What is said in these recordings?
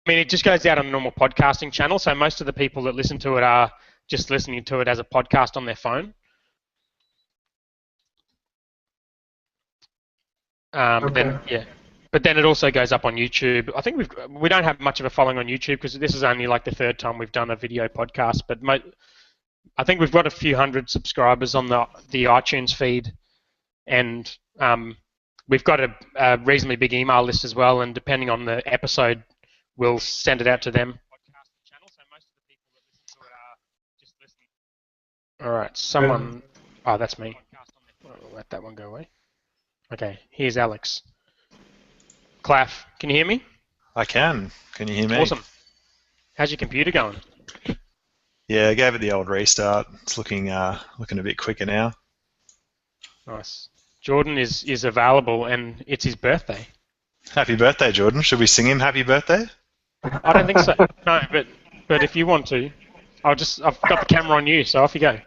mean, it just goes out on a normal podcasting channel, so most of the people that listen to it are just listening to it as a podcast on their phone. Okay. But then it also goes up on YouTube. I think we don't have much of a following on YouTube because this is only like the third time we've done a video podcast. But I think we've got a few hundred subscribers on the iTunes feed, and we've got a reasonably big email list as well. And depending on the episode, we'll send it out to them. All right, someone. Oh, that's me. I'll let that one go away. Okay, here's Alex. Claff, can you hear me? I can. Can you hear me? Awesome. How's your computer going? Yeah, I gave it the old restart. It's looking a bit quicker now. Nice. Jordan is available, and it's his birthday. Happy birthday, Jordan. Should we sing him happy birthday? I don't think so. No, but if you want to, I've got the camera on you, so off you go.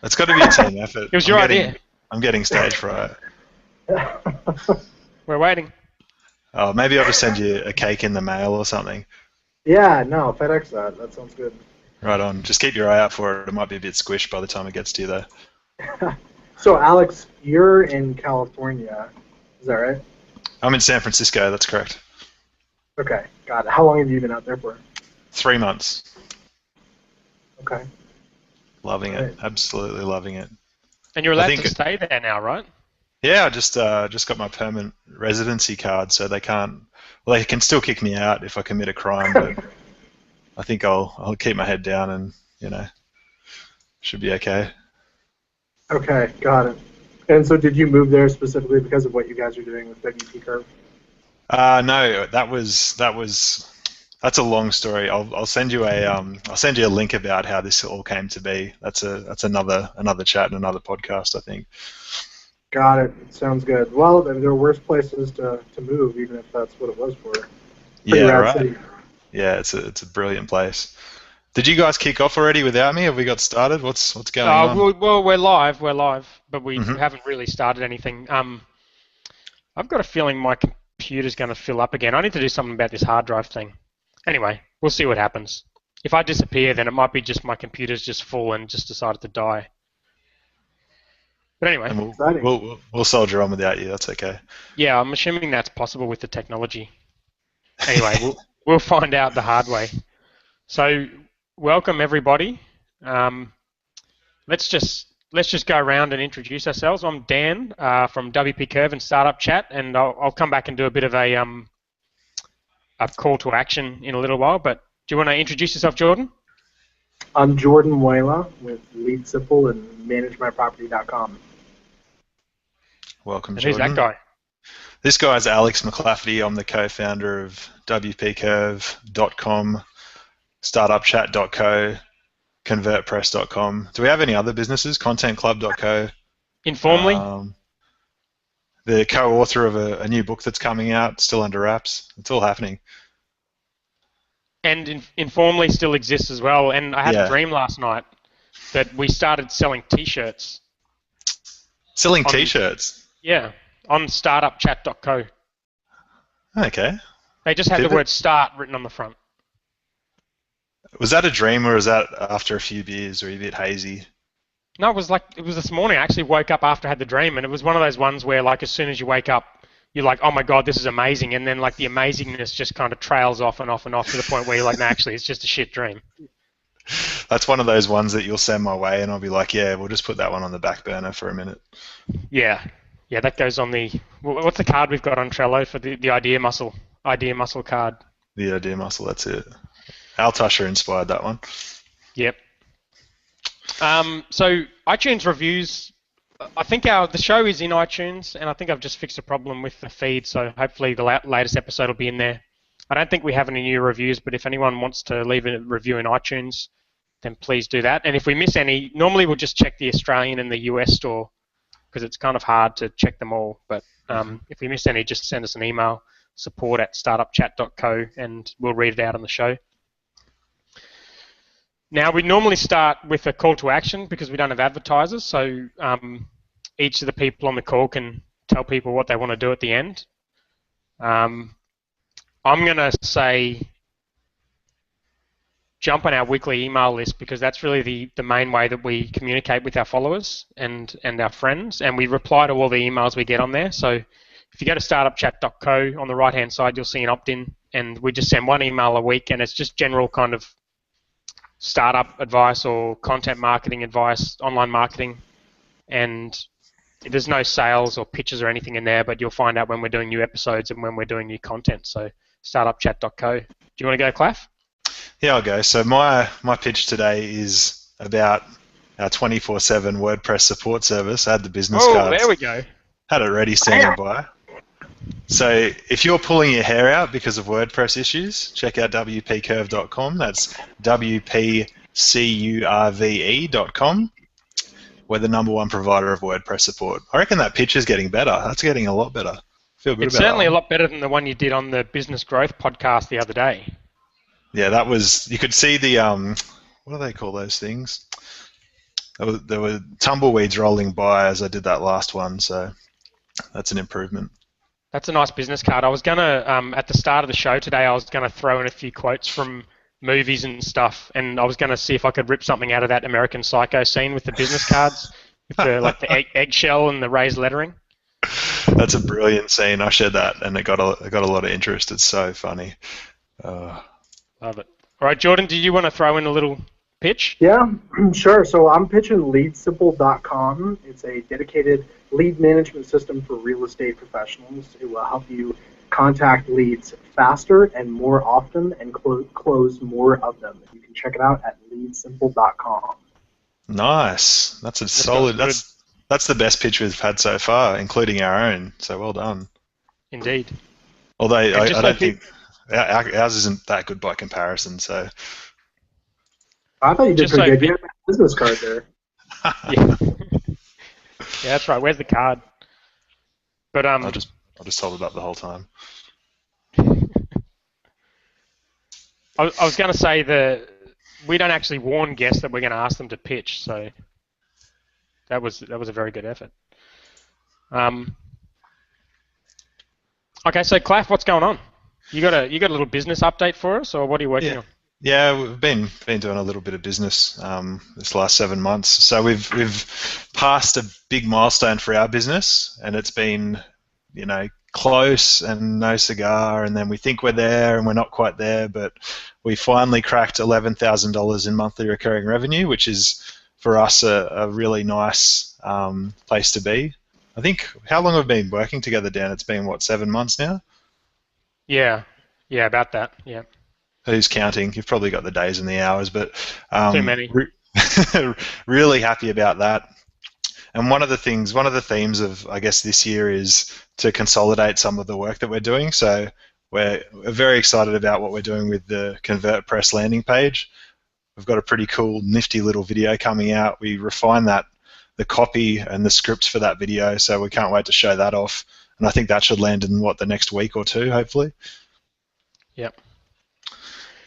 It's got to be a team effort. It was your idea. I'm getting stage fright. We're waiting. Oh, maybe I'll just send you a cake in the mail or something. Yeah, no, FedEx that. That sounds good. Right on. Just keep your eye out for it. It might be a bit squished by the time it gets to you, though. So, Alex, you're in California. Is that right? I'm in San Francisco. That's correct. Okay, got it. How long have you been out there for? 3 months. Okay. Loving it. Absolutely loving it. And you're allowed to stay there now, right? Yeah, I just got my permanent residency card, so they can't. Well, they can still kick me out if I commit a crime, but I think I'll keep my head down and should be okay. Okay, got it. And so, did you move there specifically because of what you guys are doing with WP Curve? No, that's a long story. I'll send you a link about how this all came to be. That's another chat and another podcast, I think. Got it. Sounds good. Well, there are worse places to move, even if that's what it was for. Yeah, right. City. Yeah, it's a brilliant place. Did you guys kick off already without me? Have we got started? What's going on? Well, we're live, but we haven't really started anything. I've got a feeling my computer's going to fill up again. I need to do something about this hard drive thing. Anyway, we'll see what happens. If I disappear, then it might be just my computer's just full and just decided to die. But anyway, and we'll soldier on without you. That's okay. Yeah, I'm assuming that's possible with the technology. Anyway, we'll find out the hard way. So, welcome everybody. Let's just go around and introduce ourselves. I'm Dan from WP Curve and Startup Chat, and I'll come back and do a bit of a call to action in a little while. But do you want to introduce yourself, Jordan? I'm Jordan Muela with LeadSimple and ManageMyProperty.com. Welcome, Jordan. Who's that guy? This guy is Alex McClafferty. I'm the co-founder of WPCurve.com, StartupChat.co, ConvertPress.com. Do we have any other businesses? ContentClub.co. Informally? The co-author of a new book that's coming out, still under wraps. It's all happening. And informally still exists as well. And I had a dream last night that we started selling T-shirts. Selling T-shirts? Yeah, on StartupChat.co. Okay. They just had the word "start" written on the front. Was that a dream, or was that after a few beers, or a bit hazy? No, it was this morning. I actually woke up after I had the dream, and it was one of those ones where, like, as soon as you wake up, you're like, oh my god, this is amazing, and then, like, the amazingness just kind of trails off and off and off to the point where you're like, no, actually, it's just a shit dream. That's one of those ones that you'll send my way, and I'll be like, yeah, we'll just put that one on the back burner for a minute. Yeah, that goes on the... What's the card we've got on Trello for the idea muscle? Idea muscle card. The idea muscle, that's it. Al Tusher inspired that one. Yep. So iTunes reviews, I think the show is in iTunes, and I think I've just fixed a problem with the feed, so hopefully the latest episode will be in there. I don't think we have any new reviews, but if anyone wants to leave a review in iTunes, then please do that. And if we miss any, normally we'll just check the Australian and the US store, because it's kind of hard to check them all. But if we miss any, just send us an email, support@startupchat.co, and we'll read it out on the show. Now, we normally start with a call to action because we don't have advertisers, so each of the people on the call can tell people what they want to do at the end. I'm going to say jump on our weekly email list, because that's really the main way that we communicate with our followers and our friends, and we reply to all the emails we get on there. So if you go to startupchat.co, on the right-hand side, you'll see an opt-in, and we just send one email a week, and it's just general kind of startup advice or content marketing advice, online marketing, and there's no sales or pitches or anything in there, but you'll find out when we're doing new episodes and when we're doing new content. So startupchat.co. Do you want to go, Claff? Yeah, I'll go. So my pitch today is about our 24/7 WordPress support service. I had the business cards. Oh, there we go. Had it ready standing by. So if you're pulling your hair out because of WordPress issues, check out wpcurve.com. That's wpcurve.com. We're the #1 provider of WordPress support. I reckon that pitch is getting better. That's getting a lot better. Feel good It's about certainly that a lot better than the one you did on the Business Growth podcast the other day. Yeah, that was. You could see the what do they call those things? There were tumbleweeds rolling by as I did that last one, so that's an improvement. That's a nice business card. I was gonna at the start of the show today, I was gonna throw in a few quotes from movies and stuff, and I was gonna see if I could rip something out of that American Psycho scene with the business cards, with the eggshell and the raised lettering. That's a brilliant scene. I shared that, and it got a lot of interest. It's so funny. Love it. All right, Jordan, do you want to throw in a little pitch? Yeah, sure. So I'm pitching LeadSimple.com. It's a dedicated lead management system for real estate professionals. It will help you contact leads faster and more often and close more of them. You can check it out at LeadSimple.com. Nice. That's a solid. That's the best pitch we've had so far, including our own. So well done. Indeed. Although I don't think ours isn't that good by comparison. So I thought you did pretty good. You had a business card there. Yeah. Yeah, that's right. Where's the card? But I'll just hold it up the whole time. I was going to say that we don't actually warn guests that we're going to ask them to pitch, so that was a very good effort. Okay, so Claff, what's going on? You got a little business update for us, or what are you working on? Yeah, we've been doing a little bit of business this last 7 months. So we've passed a big milestone for our business, and it's been, close and no cigar, and then we think we're there and we're not quite there, but we finally cracked $11,000 in monthly recurring revenue, which is for us a really nice place to be. I think, how long have we been working together, Dan? It's been, 7 months now? Yeah, about that, yeah. Who's counting? You've probably got the days and the hours, but too many. Really happy about that. And one of the themes of, I guess, this year is to consolidate some of the work that we're doing. So we're very excited about what we're doing with the ConvertPress landing page. We've got a pretty cool, nifty little video coming out. We refine the copy and the scripts for that video, so we can't wait to show that off. And I think that should land in, the next week or two, hopefully. Yep.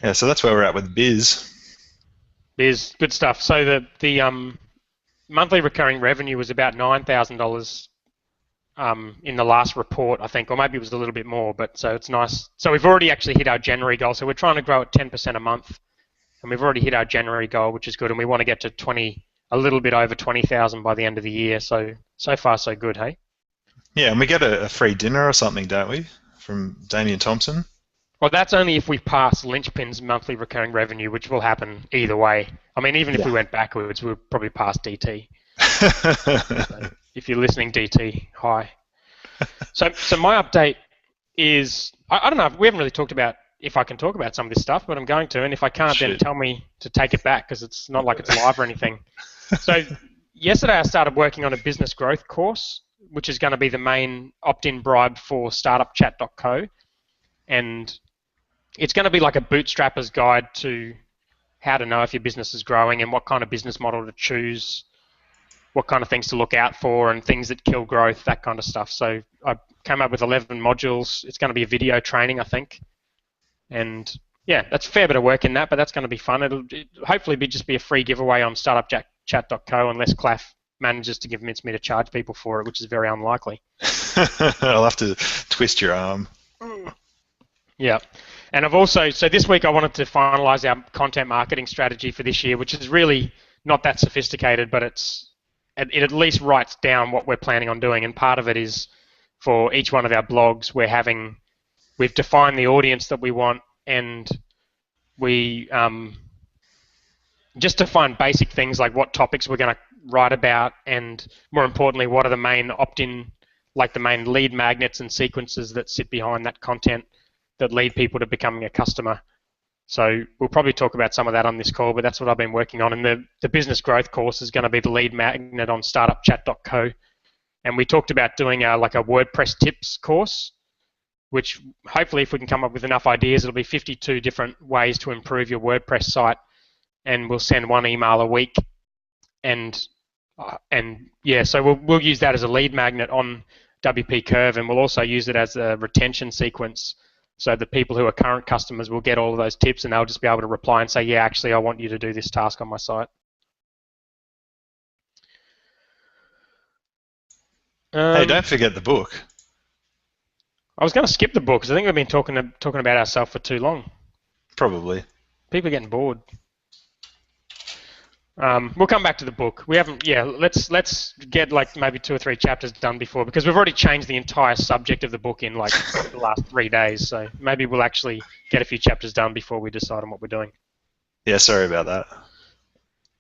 Yeah, so that's where we're at with Biz. Biz, good stuff. So the monthly recurring revenue was about $9,000 in the last report, I think, or maybe it was a little bit more, but so it's nice. So we've already actually hit our January goal, so we're trying to grow at 10% a month, and we've already hit our January goal, which is good, and we want to get to a little bit over 20,000 by the end of the year, so far so good, hey? Yeah, and we get a free dinner or something, don't we, from Damien Thompson? Well, that's only if we pass Linchpin's monthly recurring revenue, which will happen either way. I mean, even if we went backwards, we'd probably pass DT. So if you're listening, DT, hi. So my update is, I don't know, we haven't really talked about if I can talk about some of this stuff, but I'm going to, and if I can't, then tell me to take it back, because it's not like it's live or anything. So yesterday I started working on a business growth course, which is going to be the main opt-in bribe for startupchat.co, and it's going to be like a bootstrapper's guide to how to know if your business is growing and what kind of business model to choose, what kind of things to look out for, and things that kill growth, that kind of stuff. So I came up with 11 modules. It's going to be a video training, I think. And yeah, that's a fair bit of work in that, but that's going to be fun. It'll hopefully just be a free giveaway on startupchat.co unless Claff manages to convince me to charge people for it, which is very unlikely. I'll have to twist your arm. Yeah. And I've also, so this week I wanted to finalize our content marketing strategy for this year, which is really not that sophisticated, but it at least writes down what we're planning on doing. And part of it is for each one of our blogs, we've defined the audience that we want, and we just define basic things like what topics we're going to write about, and more importantly, what are the main opt-in, like the main lead magnets and sequences that sit behind that content that lead people to becoming a customer. So we'll probably talk about some of that on this call, but that's what I've been working on. And the business growth course is going to be the lead magnet on startupchat.co. And we talked about doing like a WordPress tips course, which hopefully if we can come up with enough ideas, it'll be 52 different ways to improve your WordPress site. And we'll send one email a week. And yeah, so we'll use that as a lead magnet on WP Curve, and we'll also use it as a retention sequence. So the people who are current customers will get all of those tips, and they'll just be able to reply and say, yeah, actually, I want you to do this task on my site. Hey, don't forget the book. I was going to skip the book because I think we've been talking about ourselves for too long. Probably. People are getting bored. We'll come back to the book. We haven't. Yeah, let's get like maybe 2 or 3 chapters done before, because we've already changed the entire subject of the book in like the last 3 days. So maybe we'll actually get a few chapters done before we decide on what we're doing. Yeah, sorry about that.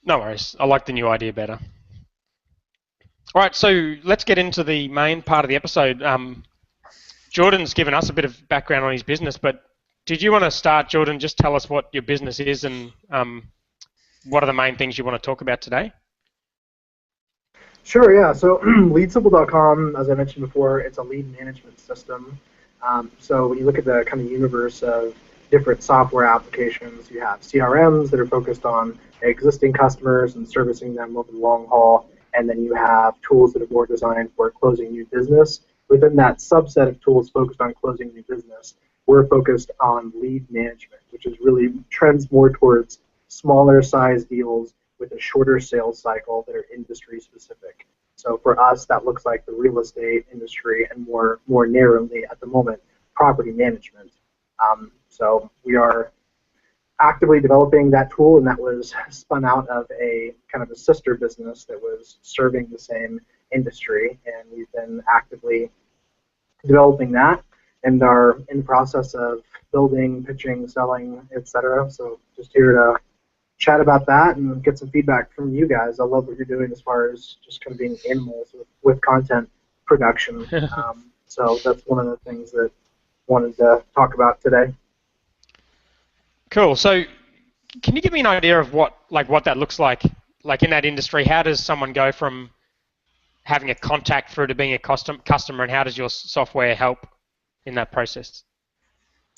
No worries. I like the new idea better. All right, so let's get into the main part of the episode. Jordan's given us a bit of background on his business, but did you want to start, Jordan? Just tell us what your business is and what are the main things you want to talk about today? Sure, yeah. So LeadSimple.com, as I mentioned before, it's a lead management system. So when you look at the kind of universe of different software applications, you have CRMs that are focused on existing customers and servicing them over the long haul, and then you have tools that are more designed for closing new business. Within that subset of tools focused on closing new business, we're focused on lead management, which is really trends more towards smaller size deals with a shorter sales cycle that are industry specific. So for us, that looks like the real estate industry, and more narrowly at the moment, property management. So we are actively developing that tool, and that was spun out of a kind of a sister business that was serving the same industry, and we've been actively developing that and are in the process of building, pitching, selling, etc. So just here to chat about that and get some feedback from you guys. I love what you're doing as far as just kind of being animals with content production. So that's one of the things that I wanted to talk about today. Cool. So can you give me an idea of what that looks like in that industry? How does someone go from having a contact through to being a customer, and how does your software help in that process?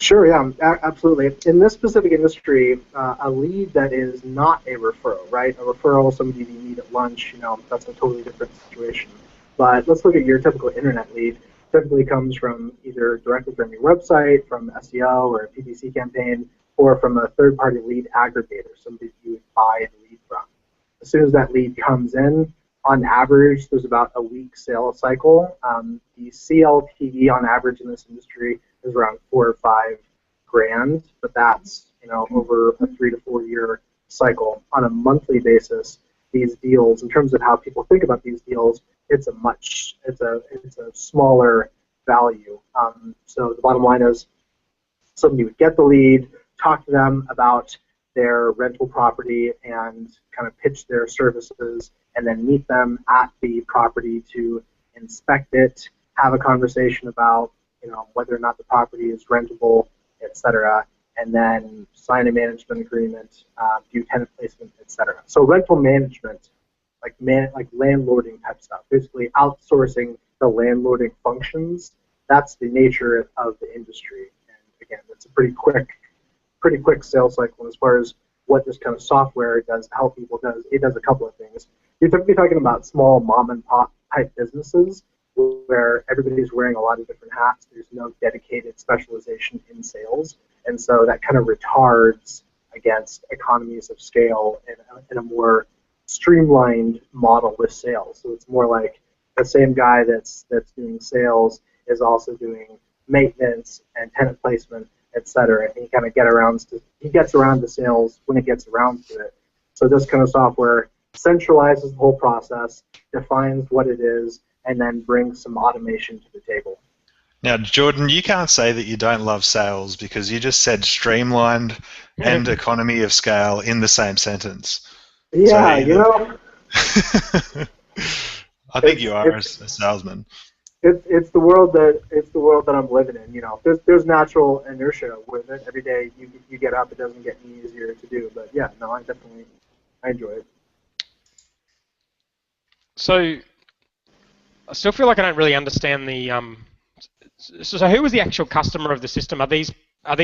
Sure, yeah, absolutely. In this specific industry, a lead that is not a referral, right? A referral, somebody you meet at lunch, that's a totally different situation. But let's look at your typical internet lead. Typically comes from either directly from your website, from SEO or a PPC campaign, or from a third-party lead aggregator, somebody you would buy the lead from. As soon as that lead comes in, on average, there's about a week sales cycle. The CLTV on average in this industry is around $4 or $5 grand, but that's over a 3 to 4 year cycle. On a monthly basis, these deals, in terms of how people think about these deals, it's a smaller value. So the bottom line is, somebody would get the lead, talk to them about their rental property and kind of pitch their services, and then meet them at the property to inspect it, have a conversation about whether or not the property is rentable, etc., and then sign a management agreement, do tenant placement, etc. So rental management, like landlording type stuff, basically outsourcing the landlording functions. That's the nature of the industry. And again, it's a pretty quick sales cycle. As far as what this kind of software does to help people, it does a couple of things. You're typically talking about small mom and pop type businesses where everybody's wearing a lot of different hats. There's no dedicated specialization in sales, and so that kind of retards against economies of scale in a more streamlined model with sales. So it's more like the same guy that's doing sales is also doing maintenance and tenant placement etc. And he gets around to sales when it gets around to it. So this kind of software centralizes the whole process, defines what it is, and then brings some automation to the table. Now, Jordan, you can't say that you don't love sales because you just said streamlined and economy of scale in the same sentence. Yeah, I think you are a salesman. It's the world that I'm living in. There's natural inertia with it. Every day you get up, it doesn't get any easier to do. But yeah, no, I enjoy it. So I still feel like I don't really understand the. So who was the actual customer of the system? Are these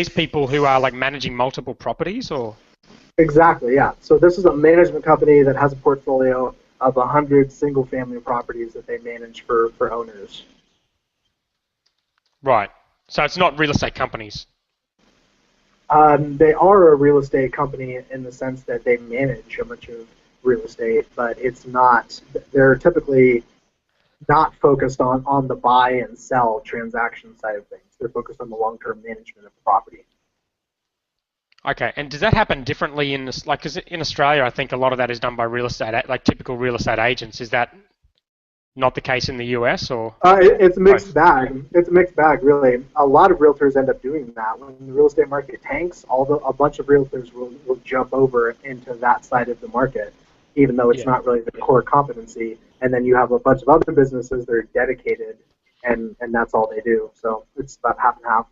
people who are like managing multiple properties, or? Exactly, yeah. So this is a management company that has a portfolio of 100 single-family properties that they manage for owners. Right. So it's not real estate companies. They are a real estate company in the sense that they manage a bunch of real estate, but it's not. They're typically not focused on the buy and sell transaction side of things. They're focused on the long-term management of the property. Okay, and does that happen differently in this? Like, because in Australia, I think a lot of that is done by real estate, like typical real estate agents. Is that not the case in the US, or? It's a mixed bag. It's a mixed bag, really. A lot of realtors end up doing that. When the real estate market tanks, a bunch of realtors will jump over into that side of the market, even though it's not really the core competency. And then you have a bunch of other businesses that are dedicated, and that's all they do. So it's about half and half.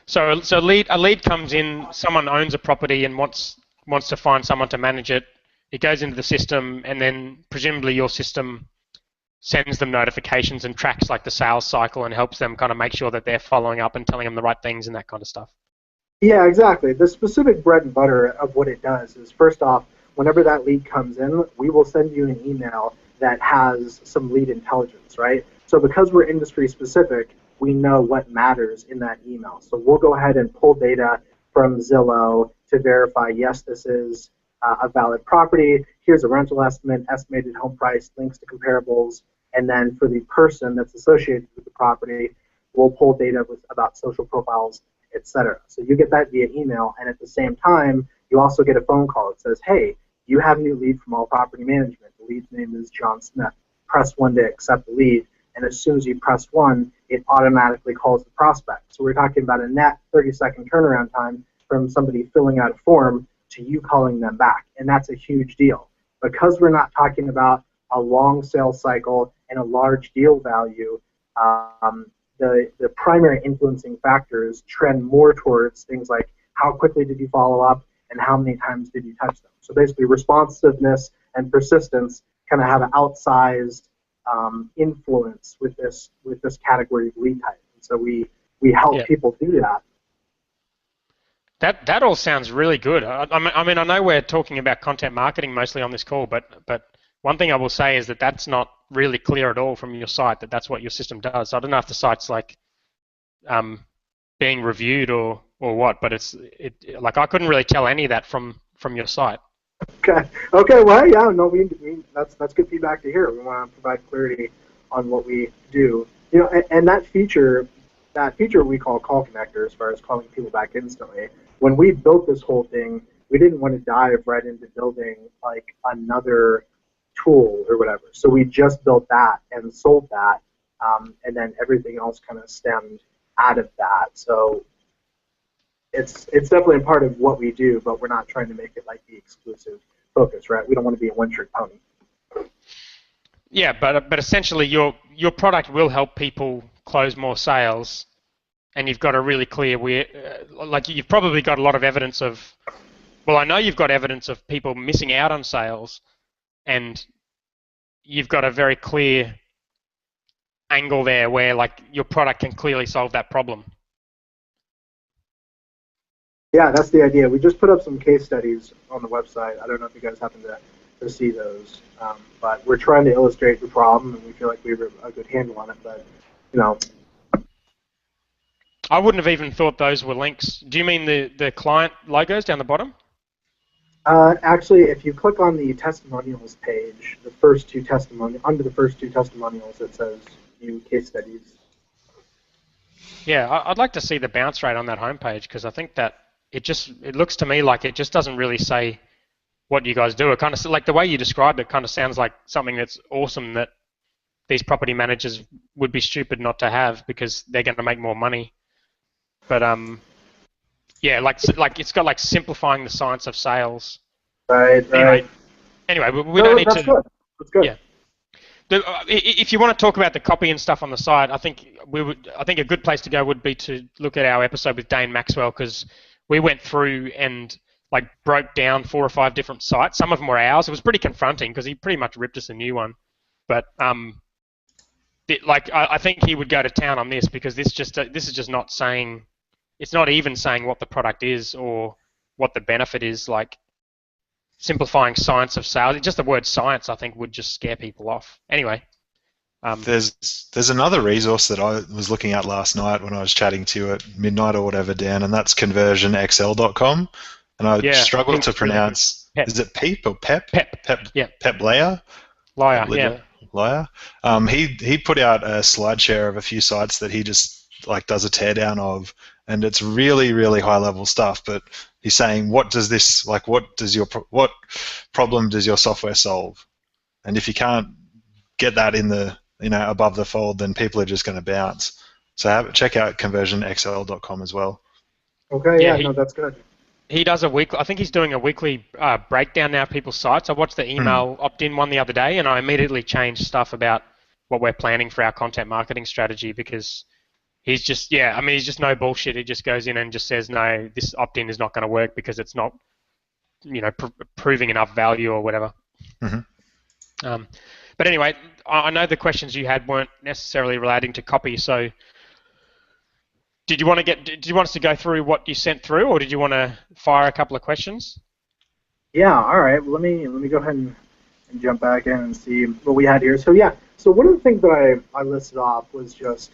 So a lead comes in, someone owns a property and wants to find someone to manage it. It goes into the system, and then presumably your system sends them notifications and tracks like the sales cycle and helps them kind of make sure that they're following up and telling them the right things and that kind of stuff. Yeah, exactly. The specific bread and butter of what it does is, first off, whenever that lead comes in, we will send you an email that has some lead intelligence, right? So because we're industry specific, we know what matters in that email. So we'll go ahead and pull data from Zillow to verify, yes, this is a valid property. Here's a rental estimate, estimated home price, links to comparables. And then for the person that's associated with the property, we'll pull data about social profiles, etc. So you get that via email, and at the same time, you also get a phone call that says, hey, you have a new lead from All Property Management. The lead's name is John Smith. Press 1 to accept the lead. And as soon as you press 1, it automatically calls the prospect. So we're talking about a net 30-second turnaround time from somebody filling out a form to you calling them back. And that's a huge deal. Because we're not talking about a long sales cycle and a large deal value, the primary influencing factors trend more towards things like how quickly did you follow up and how many times did you touch them. So basically responsiveness and persistence kind of have an outsized influence with this category of lead type. And so we help people do that. That all sounds really good. I mean, I know we're talking about content marketing mostly on this call, but one thing I will say is that that's not really clear at all from your site, that that's what your system does. So I don't know if the site's like being reviewed or what, but like I couldn't really tell any of that from your site. Okay. Well, yeah, no, that's good feedback to hear. We want to provide clarity on what we do. And that feature we call call connector, as far as calling people back instantly. When we built this whole thing, we didn't want to dive right into building like another tool or whatever. So we just built that and sold that, and then everything else kind of stemmed out of that. So it's definitely a part of what we do, but we're not trying to make it like the exclusive focus, right? We don't want to be a one-trick pony. Yeah, but essentially your product will help people close more sales, and you've got a really clear like you've probably got a lot of evidence of. Well, I know you've got evidence of people missing out on sales, and you've got a very clear angle there where like your product can clearly solve that problem. Yeah, that's the idea. We just put up some case studies on the website. I don't know if you guys happen to see those, but we're trying to illustrate the problem, and we feel like we have a good handle on it. But I wouldn't have even thought those were links. Do you mean the client logos down the bottom? Actually, if you click on the testimonials page, under the first two testimonials, it says View Case Studies. Yeah, I'd like to see the bounce rate on that homepage because I think that it looks to me like it just doesn't really say what you guys do. It kind of like the way you described it kind of sounds like something that's awesome that these property managers would be stupid not to have because they're going to make more money. But yeah, like it's got like simplifying the science of sales. Right, right. Anyway, we don't No, need that's to. good. That's good. Yeah. If you want to talk about the copy and stuff on the side, I think a good place to go would be to look at our episode with Dane Maxwell because we went through and like broke down 4 or 5 different sites. Some of them were ours. It was pretty confronting because he pretty much ripped us a new one. But I think he would go to town on this because this is just not saying, it's not even saying what the product is or what the benefit is. Like simplifying science of sales. Just the word science, I think, would just scare people off. Anyway. There's another resource that I was looking at last night when I was chatting to you at midnight or whatever, Dan, and that's conversionxl.com. And I struggled to pronounce. Pep. Is it Peep or Pep? Pep. Yeah. Pep Layer. Liar. He put out a slide share of a few sites that he just like does a teardown of, and it's really, really high level stuff. But he's saying, what problem does your software solve? And if you can't get that in the above the fold, then people are just going to bounce. So check out conversionxl.com as well. Okay, yeah, no, that's good. He does a weekly. I think he's doing a weekly breakdown now of people's sites. I watched the email opt-in one the other day, and I immediately changed stuff about what we're planning for our content marketing strategy because he's just he's just no bullshit. He just goes in and just says no, this opt-in is not going to work because it's not proving enough value or whatever. Mm-hmm. But anyway, I know the questions you had weren't necessarily relating to copy, so. Did you want us to go through what you sent through, or did you want to fire a couple of questions? Yeah, all right. Well, let me go ahead and jump back in and see what we had here. So one of the things that I listed off was just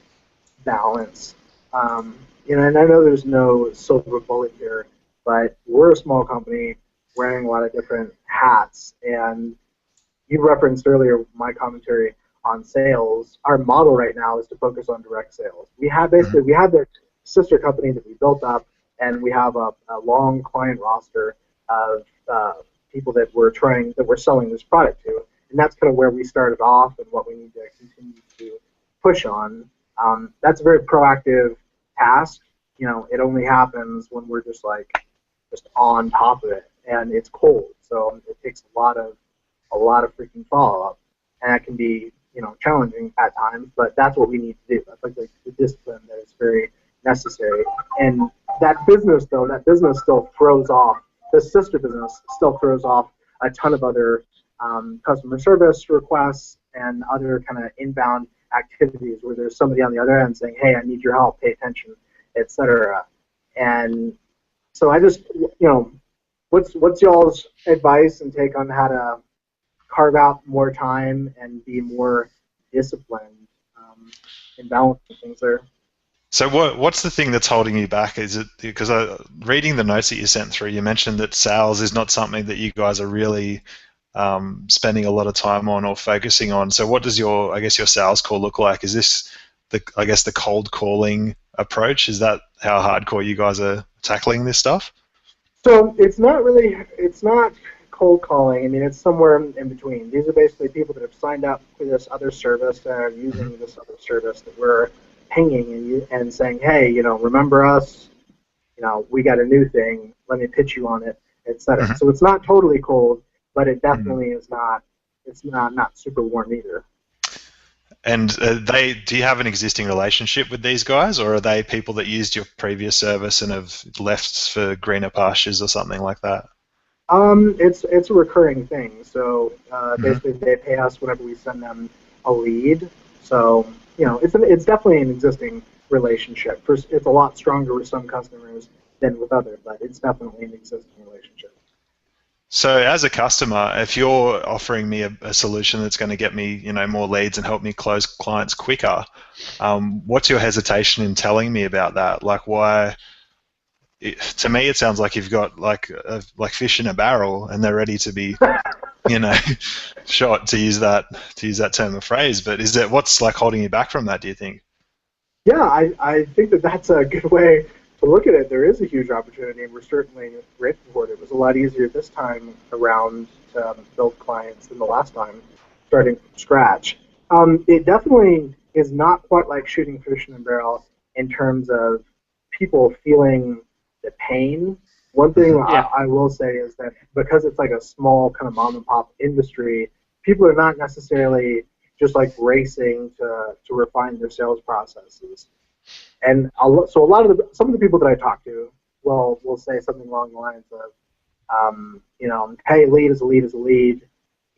balance. And I know there's no silver bullet here, but we're a small company wearing a lot of different hats, and you referenced earlier my commentary on sales. Our model right now is to focus on direct sales. We have the sister company that we built up, and we have a long client roster of people that we're selling this product to, and that's kind of where we started off and what we need to continue to push on. That's a very proactive task. It only happens when we're just on top of it, and it's cold, so it takes a lot of freaking follow-up, and that can be challenging at times, but that's what we need to do. That's like the discipline that is very necessary. And that business still throws off, the sister business still throws off a ton of other customer service requests and other kind of inbound activities where there's somebody on the other end saying, hey, I need your help, pay attention, etc. And so I just, what's y'all's advice and take on how to carve out more time and be more disciplined in balancing things there? So what's the thing that's holding you back? Is it because reading the notes that you sent through, you mentioned that sales is not something that you guys are really spending a lot of time on or focusing on. So what does your sales call look like? Is this the cold calling approach? Is that how hardcore you guys are tackling this stuff? So it's not cold calling. I mean, it's somewhere in between. These are basically people that have signed up for this other service that are using this other service that we're pinging and saying, hey, remember us? We got a new thing. Let me pitch you on it, etc. Mm-hmm. So it's not totally cold, but it definitely is not. It's not super warm either. And do you have an existing relationship with these guys, or are they people that used your previous service and have left for greener pastures or something like that? It's a recurring thing. So basically, they pay us whenever we send them a lead. So it's definitely an existing relationship. It's a lot stronger with some customers than with others, but it's definitely an existing relationship. So as a customer, if you're offering me a solution that's going to get me, more leads and help me close clients quicker, what's your hesitation in telling me about that? Like, why? To me, it sounds like you've got like fish in a barrel, and they're ready to be, shot, to use that term of phrase. But what's holding you back from that? Do you think? Yeah, I think that that's a good way to look at it. There is a huge opportunity, and we're certainly grateful for it. It was a lot easier this time around to build clients than the last time, starting from scratch. It definitely is not quite like shooting fish in a barrel in terms of people feeling the pain. One thing Hmm. Yeah. I will say is that because it's like a small kind of mom and pop industry, people are not necessarily just like racing to refine their sales processes. And so a lot of some of the people that I talk to will say something along the lines of, hey, lead is a lead is a lead.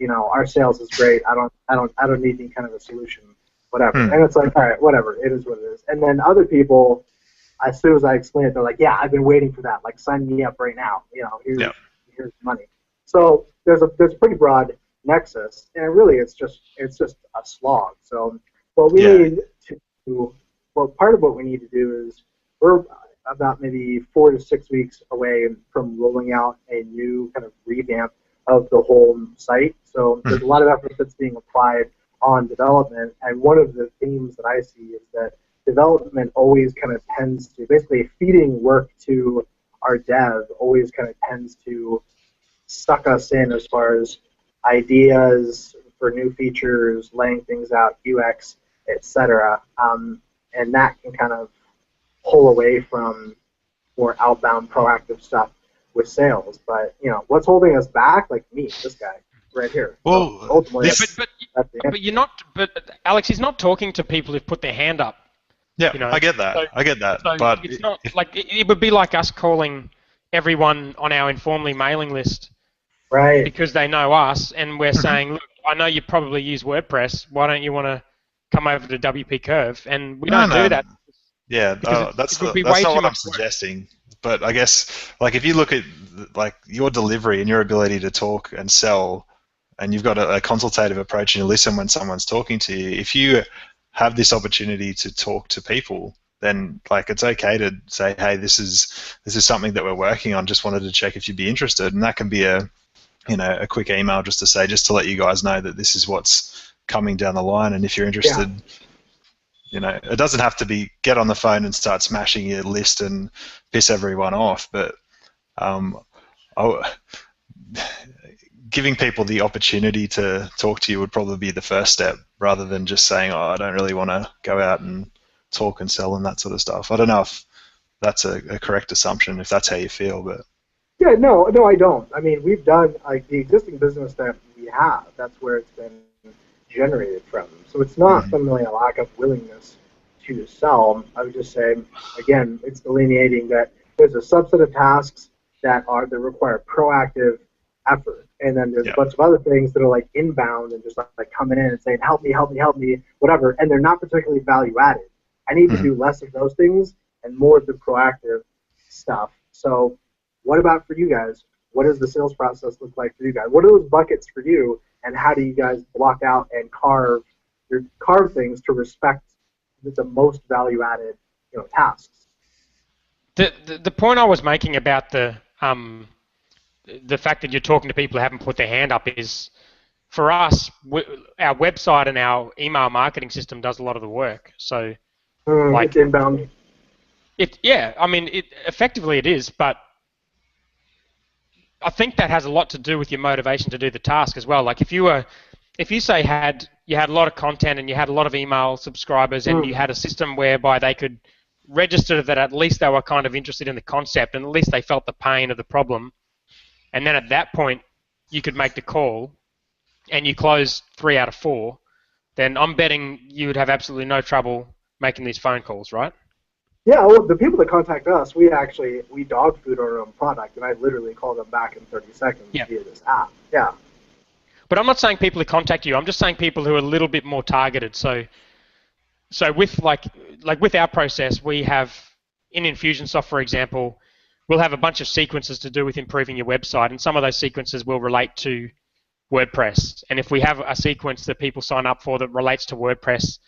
Our sales is great. I don't need any kind of a solution, whatever. Hmm. And it's like, all right, whatever. It is what it is. And then other people, as soon as I explain it, they're like, yeah, I've been waiting for that. Like, sign me up right now. Yeah. Here's money. So there's a pretty broad nexus, and really it's just a slog. So what we Yeah. need to do, well, part of what we need to do is we're about maybe 4 to 6 weeks away from rolling out a new kind of revamp of the whole site. So there's a Mhm. lot of effort that's being applied on development, and one of the themes that I see is that development always kind of tends to basically feeding work to our dev always kind of tends to suck us in as far as ideas for new features, laying things out, UX, etc. And that can kind of pull away from more outbound, proactive stuff with sales. But what's holding us back? Like me, this guy right here. So Well, ultimately, Yeah, this. that's the answer. but you're not. But Alex, he's not talking to people who've put their hand up. Yeah, You know, I get that. so I get that. so But it's not like it would be like us calling everyone on our Informally mailing list Right. because they know us, and we're Mhm. saying, look, I know you probably use WordPress. Why don't you want to come over to WP Curve? And we No, don't do no. that Yeah, because that's it would be that's way not too what I'm much work. suggesting. But I guess like if you look at like your delivery and your ability to talk and sell, and you've got a consultative approach and you listen when someone's talking to you, if you have this opportunity to talk to people, then like it's okay to say, hey, this is something that we're working on. Just wanted to check if you'd be interested, and that can be a quick email just to say, just to let you guys know that this is what's coming down the line, and if you're Yeah. interested, it doesn't have to be get on the phone and start smashing your list and piss everyone off, but um, I, giving people the opportunity to talk to you would probably be the first step, rather than just saying, "Oh, I don't really want to go out and talk and sell and that sort of stuff." I don't know if that's a correct assumption, if that's how you feel, but Yeah, no, I don't. I mean, we've done like the existing business that we have. That's where it's been generated from. So it's not mhm. fundamentally a lack of willingness to sell. I would just say, again, it's delineating that there's a subset of tasks that require proactive effort, and then there's a Yeah. bunch of other things that are like inbound and just like coming in and saying, help me, help me, help me, whatever, and they're not particularly value added. I need to Mhm. do less of those things and more of the proactive stuff. So what about for you guys? What does the sales process look like for you guys? What are those buckets for you, and how do you guys block out and carve things to respect the most value added tasks? The point I was making about the fact that you're talking to people who haven't put their hand up is for us, our website and our email marketing system does a lot of the work. So, It's like, inbound. yeah, I mean, effectively it is, but I think that has a lot to do with your motivation to do the task as well. Like, if you say you had a lot of content and you had a lot of email subscribers and you Mm, had a system whereby they could register that at least they were kind of interested in the concept and at least they felt the pain of the problem, and then at that point you could make the call and you close 3 out of 4, then I'm betting you would have absolutely no trouble making these phone calls, right? yeah, well, the people that contact us, we dog food our own product, and I literally call them back in 30 seconds Yeah. via this app. Yeah. But I'm not saying people who contact you. I'm just saying people who are a little bit more targeted. So with like with our process, we have in Infusionsoft, for example, we'll have a bunch of sequences to do with improving your website, and some of those sequences will relate to WordPress. And if we have a sequence that people sign up for that relates to WordPress,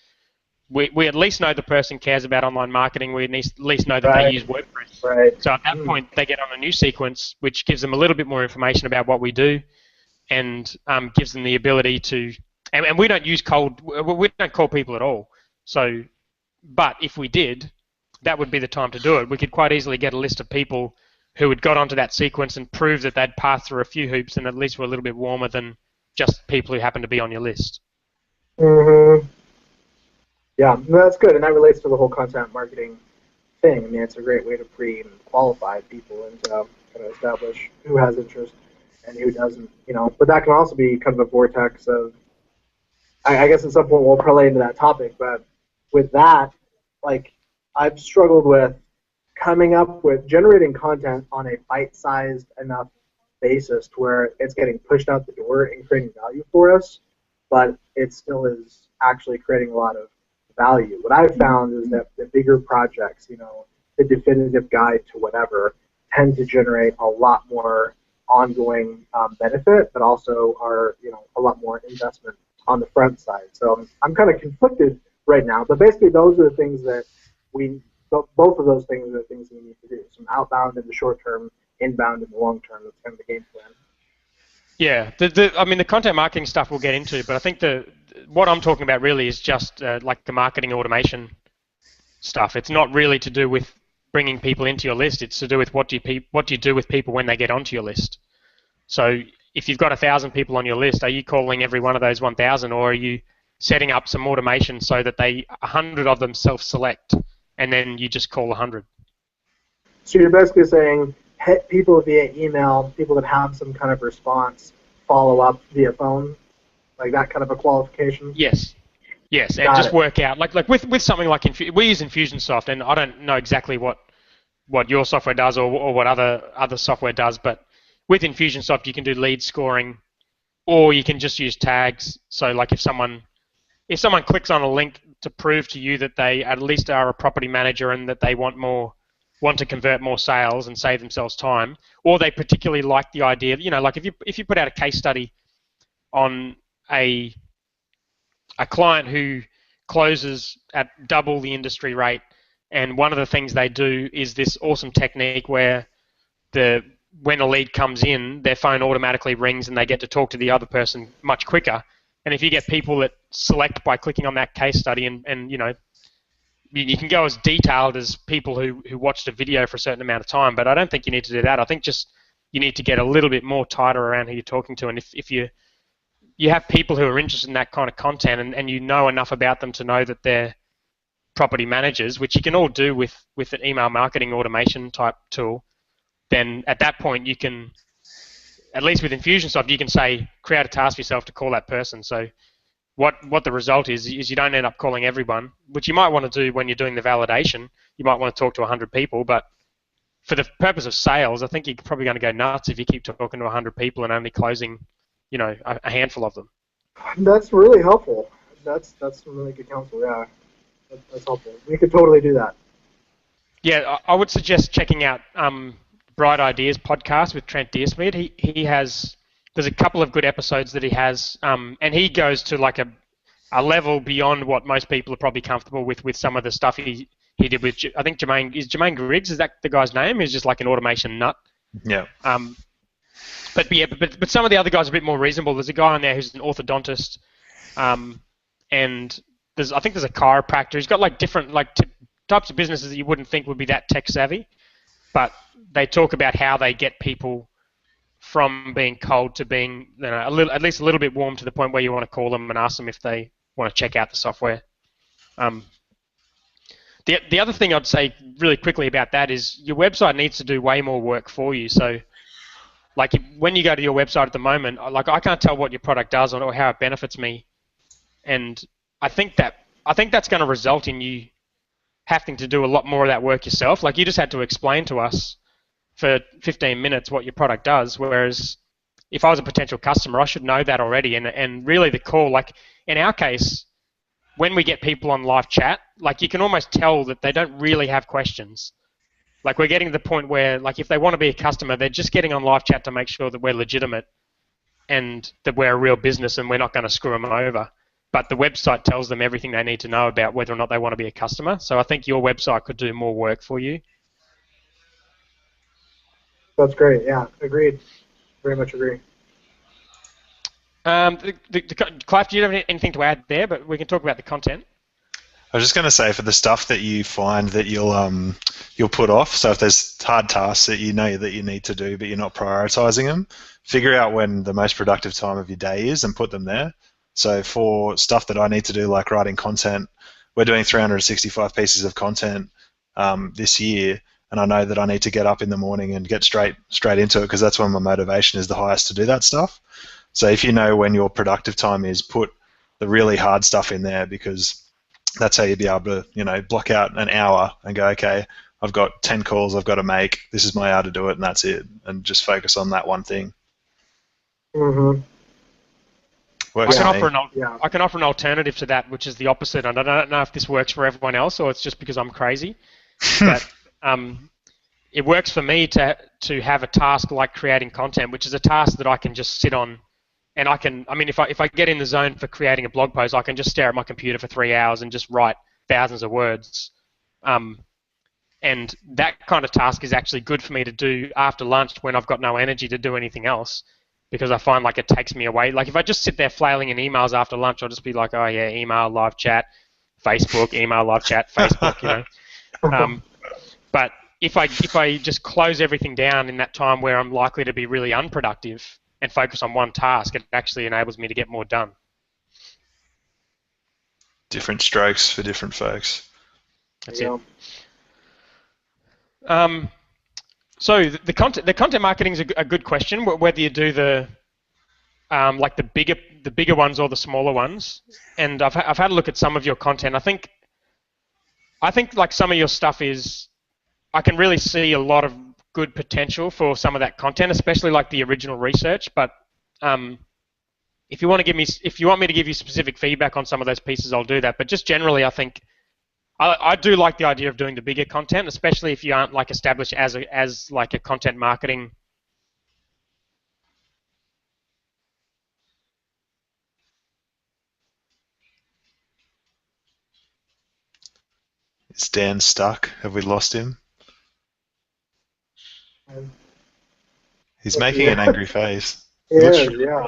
we at least know the person cares about online marketing. We at least know that they use Right. WordPress. Right. So at that Mm. point, they get on a new sequence, which gives them a little bit more information about what we do, and gives them the ability to. And we don't use cold. We don't call people at all. So But if we did, that would be the time to do it. We could quite easily get a list of people who had got onto that sequence and prove that they'd passed through a few hoops and at least were a little bit warmer than just people who happen to be on your list. Mm-hmm. Yeah, no, that's good, and that relates to the whole content marketing thing. I mean, it's a great way to pre-qualify people and to kind of establish who has interest and who doesn't, you know. But that can also be kind of a vortex of, I guess at some point we'll parlay into that topic, but with that, like, I've struggled with coming up with generating content on a bite-sized enough basis to where it's getting pushed out the door and creating value for us, but it still is actually creating a lot of value. What I've found is that the bigger projects, you know, the definitive guide to whatever, tend to generate a lot more ongoing benefit, but also are, you know, a lot more investment on the front side. So I'm kind of conflicted right now, but basically those are the things that both of those things are the things we need to do. Some outbound in the short term, inbound in the long term. That's kind of the game plan. Yeah, I mean, the content marketing stuff we'll get into, but I think what I'm talking about really is just like the marketing automation stuff. It's not really to do with bringing people into your list. It's to do with what do you do with people when they get onto your list. So if you've got 1,000 people on your list, are you calling every one of those 1,000, or are you setting up some automation so that 100 of them self-select, and then you just call 100? So you're basically saying hit people via email, people that have some kind of response, follow up via phone, like that kind of a qualification? Yes, and just work out, like with something like, we use Infusionsoft, and I don't know exactly what your software does or what other software does, but with Infusionsoft you can do lead scoring, or you can just use tags. So like if someone clicks on a link to prove to you that they at least are a property manager and that they want to convert more sales and save themselves time, or they particularly like the idea, you know, like if you put out a case study on a client who closes at double the industry rate, and one of the things they do is this awesome technique where when a lead comes in, their phone automatically rings and they get to talk to the other person much quicker. And if you get people that select by clicking on that case study, and you know, you can go as detailed as people who watched a video for a certain amount of time, but I don't think you need to do that. I think just you need to get a little bit more tighter around who you're talking to, and if you have people who are interested in that kind of content, and you know enough about them to know that they're property managers, which you can all do with an email marketing automation type tool, then at that point you can, at least with Infusionsoft, you can say, create a task for yourself to call that person. So what the result is you don't end up calling everyone, which you might want to do when you're doing the validation. You might want to talk to 100 people, but for the purpose of sales, I think you're probably going to go nuts if you keep talking to 100 people and only closing, you know, a handful of them. That's really helpful. That's some really good counsel. Yeah, that's helpful. We could totally do that. Yeah, I would suggest checking out Bright Ideas podcast with Trent Deersmead. There's a couple of good episodes that he has, and he goes to like a level beyond what most people are probably comfortable with some of the stuff he did with, I think Jermaine Griggs, is that the guy's name? He's just like an automation nut. Yeah. But some of the other guys are a bit more reasonable. There's a guy on there who's an orthodontist, and I think there's a chiropractor. He's got like different types of businesses that you wouldn't think would be that tech savvy, but they talk about how they get people from being cold to being, you know, at least a little bit warm, to the point where you want to call them and ask them if they want to check out the software. The other thing I'd say really quickly about that is your website needs to do way more work for you. So like when you go to your website at the moment, like I can't tell what your product does or how it benefits me, and I think that's going to result in you having to do a lot more of that work yourself. Like you just had to explain to us for 15 minutes what your product does, whereas if I was a potential customer, I should know that already. And really the call, like in our case, when we get people on live chat, like you can almost tell that they don't really have questions. Like we're getting to the point where, like, if they want to be a customer, they're just getting on live chat to make sure that we're legitimate and that we're a real business and we're not going to screw them over. But the website tells them everything they need to know about whether or not they want to be a customer. So I think your website could do more work for you. That's great. Yeah, agreed. Very much agree. Clive, do you have anything to add there? But we can talk about the content. I was just going to say, for the stuff that you find that you'll put off, so if there's hard tasks that you know that you need to do but you're not prioritizing them, figure out when the most productive time of your day is and put them there. So for stuff that I need to do, like writing content, we're doing 365 pieces of content this year, and I know that I need to get up in the morning and get straight into it because that's when my motivation is the highest to do that stuff. So if you know when your productive time is, put the really hard stuff in there, because that's how you'll be able to, block out an hour and go, okay, I've got 10 calls I've got to make. This is my hour to do it, and that's it. And just focus on that one thing. Mm-hmm. Works I for me. I can offer an alternative to that, which is the opposite. And I don't know if this works for everyone else or it's just because I'm crazy. But it works for me to have a task like creating content, which is a task that I can just sit on. And if I get in the zone for creating a blog post, I can just stare at my computer for 3 hours and just write thousands of words. And that kind of task is actually good for me to do after lunch when I've got no energy to do anything else, because I find like it takes me away. Like if I just sit there flailing in emails after lunch, I'll just be like, oh yeah, email, live chat, Facebook, email, live chat, Facebook, But if I just close everything down in that time where I'm likely to be really unproductive and focus on one task, it actually enables me to get more done. Different strokes for different folks. That's it. So the content marketing is a good question. Whether you do the bigger ones or the smaller ones. And I've had a look at some of your content. I think like some of your stuff is, I can really see a lot of good potential for some of that content, especially like the original research. But if you want me to give you specific feedback on some of those pieces, I'll do that. But just generally, I think I do like the idea of doing the bigger content, especially if you aren't like established as like a content marketing. Is Dan stuck? Have we lost him? He's making an angry face. Yeah.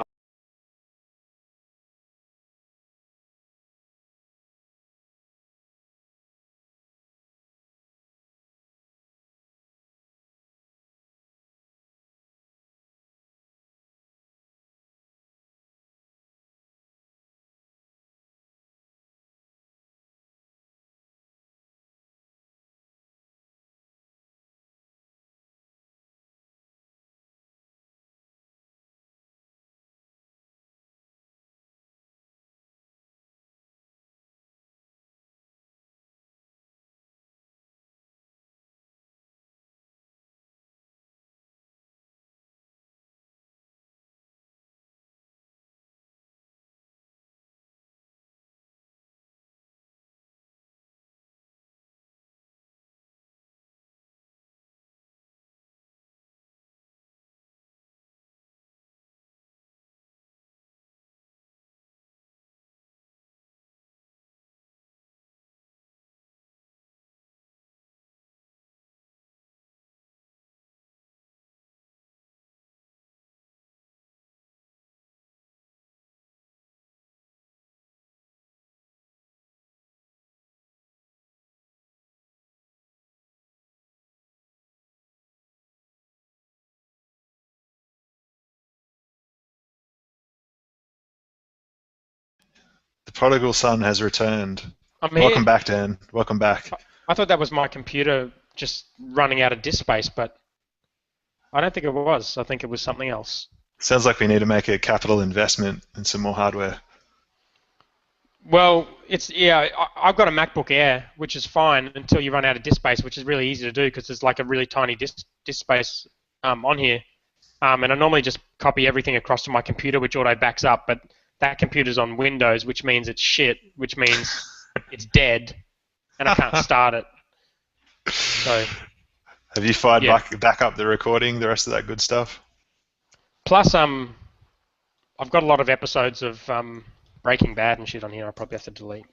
The prodigal son has returned. I'm Welcome here. back, Dan. Welcome back. I thought that was my computer just running out of disk space, but I don't think it was. I think it was something else. Sounds like we need to make a capital investment in some more hardware. Well, I've got a MacBook Air, which is fine until you run out of disk space, which is really easy to do because there's like a really tiny disk space on here. And I normally just copy everything across to my computer, which auto backs up, but that computer's on Windows, which means it's shit, which means it's dead, and I can't start it. So, have you fired back up the recording, the rest of that good stuff? Plus, I've got a lot of episodes of Breaking Bad and shit on here. I'll probably have to delete.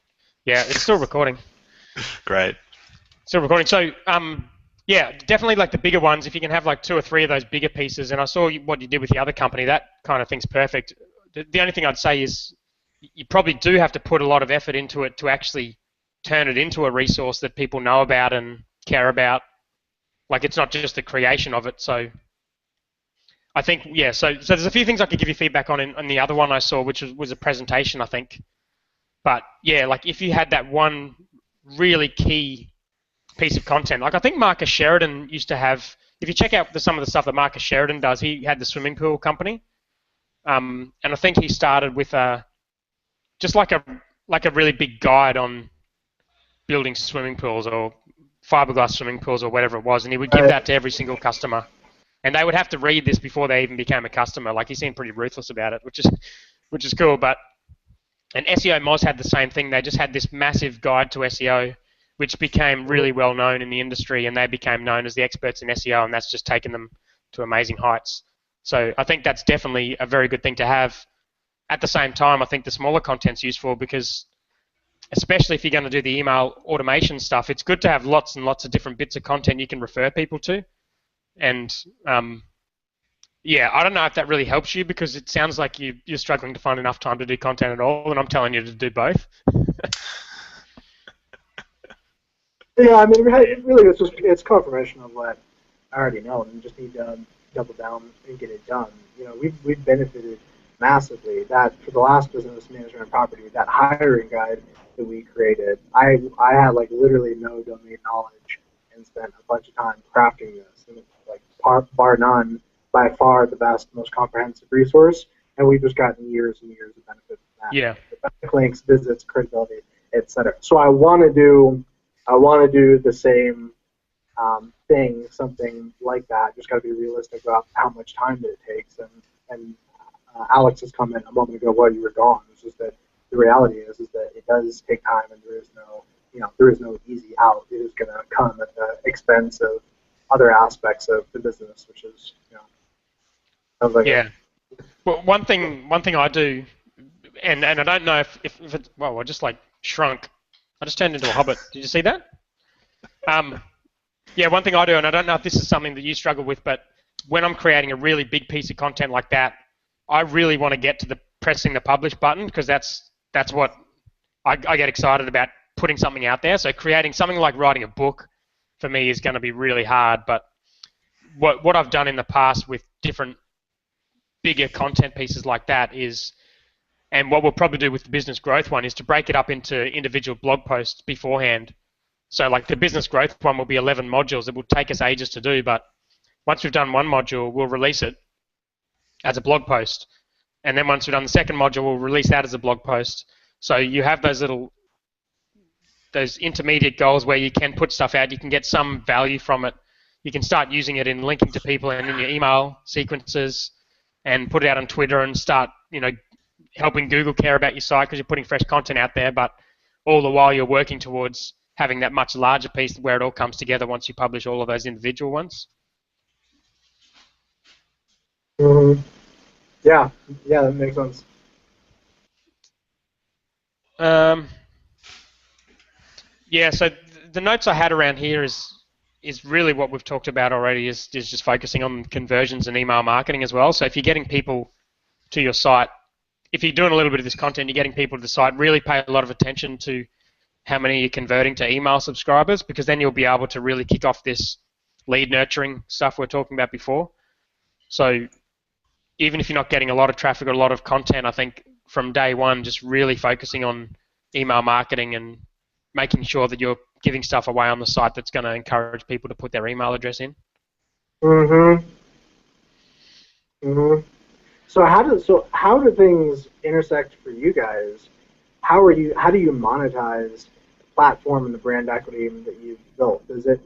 Yeah, it's still recording. Great. Still recording. So, yeah, definitely like the bigger ones. If you can have like 2 or 3 of those bigger pieces, and I saw what you did with the other company, that kind of thing's perfect. The only thing I'd say is you probably do have to put a lot of effort into it to actually turn it into a resource that people know about and care about. Like, it's not just the creation of it. So I think, yeah, so there's a few things I could give you feedback on in the other one I saw, which was a presentation, I think. But yeah, like if you had that one really key piece of content, like I think Marcus Sheridan used to have, if you check out some of the stuff that Marcus Sheridan does, he had the swimming pool company. And I think he started with just like a really big guide on building swimming pools or fiberglass swimming pools or whatever it was, and he would give that to every single customer. And they would have to read this before they even became a customer. Like, he seemed pretty ruthless about it, which is cool. And SEO Moz had the same thing. They just had this massive guide to SEO, which became really well known in the industry, and they became known as the experts in SEO, and that's just taken them to amazing heights. So I think that's definitely a very good thing to have. At the same time, I think the smaller content's useful because, especially if you're going to do the email automation stuff, it's good to have lots and lots of different bits of content you can refer people to. And yeah, I don't know if that really helps you, because it sounds like you're struggling to find enough time to do content at all, and I'm telling you to do both. Yeah, I mean, really, it's confirmation of what I already know, and you just need to double down and get it done. You know, we've benefited massively. That for the last business management property, that hiring guide that we created, I had like literally no domain knowledge and spent a bunch of time crafting this, and it's like bar none, by far the best, most comprehensive resource, and we've just gotten years and years of benefit from that. Yeah. The backlinks, visits, credibility, etc. So I want to do the same thing, something like that. Just got to be realistic about how much time that it takes. And Alex's comment a moment ago while you were gone was just that the reality is that it does take time, and there is no easy out. It is going to come at the expense of other aspects of the business, which is, sounds like yeah. Well, one thing I do, and I don't know if it, well, I just like shrunk. I just turned into a hobbit. Did you see that? Yeah, one thing I do, and I don't know if this is something that you struggle with, but when I'm creating a really big piece of content like that, I really want to get to the pressing the publish button, because that's what I get excited about, putting something out there. So creating something like writing a book for me is going to be really hard. But what I've done in the past with different bigger content pieces like that is, and what we'll probably do with the business growth one, is to break it up into individual blog posts beforehand. So like the business growth one will be 11 modules. It will take us ages to do, but once we've done one module, we'll release it as a blog post. And then once we've done the second module, we'll release that as a blog post. So you have those intermediate goals where you can put stuff out, you can get some value from it. You can start using it in linking to people and in your email sequences, and put it out on Twitter and start, helping Google care about your site because you're putting fresh content out there, but all the while you're working towards having that much larger piece where it all comes together once you publish all of those individual ones. Mm-hmm. Yeah, that makes sense. Yeah, so the notes I had around here is really what we've talked about already, is just focusing on conversions and email marketing as well. So if you're getting people to your site, if you're doing a little bit of this content, you're getting people to the site, really pay a lot of attention to how many you're converting to email subscribers, because then you'll be able to really kick off this lead nurturing stuff we're talking about before. So even if you're not getting a lot of traffic or a lot of content, I think from day one, just really focusing on email marketing and making sure that you're giving stuff away on the site that's going to encourage people to put their email address in. Mm-hmm. Mm-hmm. So how do things intersect for you guys? How do you monetize the platform and the brand equity that you've built? Does it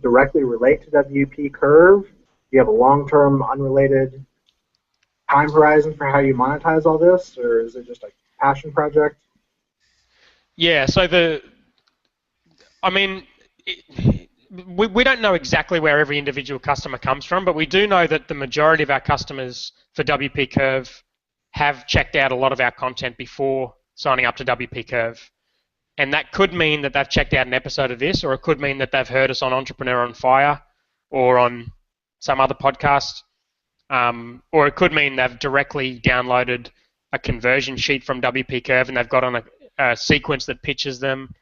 directly relate to WP Curve? Do you have a long-term, unrelated time horizon for how you monetize all this, or is it just a passion project? Yeah. So we don't know exactly where every individual customer comes from, but we do know that the majority of our customers for WP Curve have checked out a lot of our content before signing up to WP Curve. And that could mean that they've checked out an episode of this, or it could mean that they've heard us on Entrepreneur on Fire or on some other podcast, or it could mean they've directly downloaded a conversion sheet from WP Curve and they've got on a sequence that pitches them.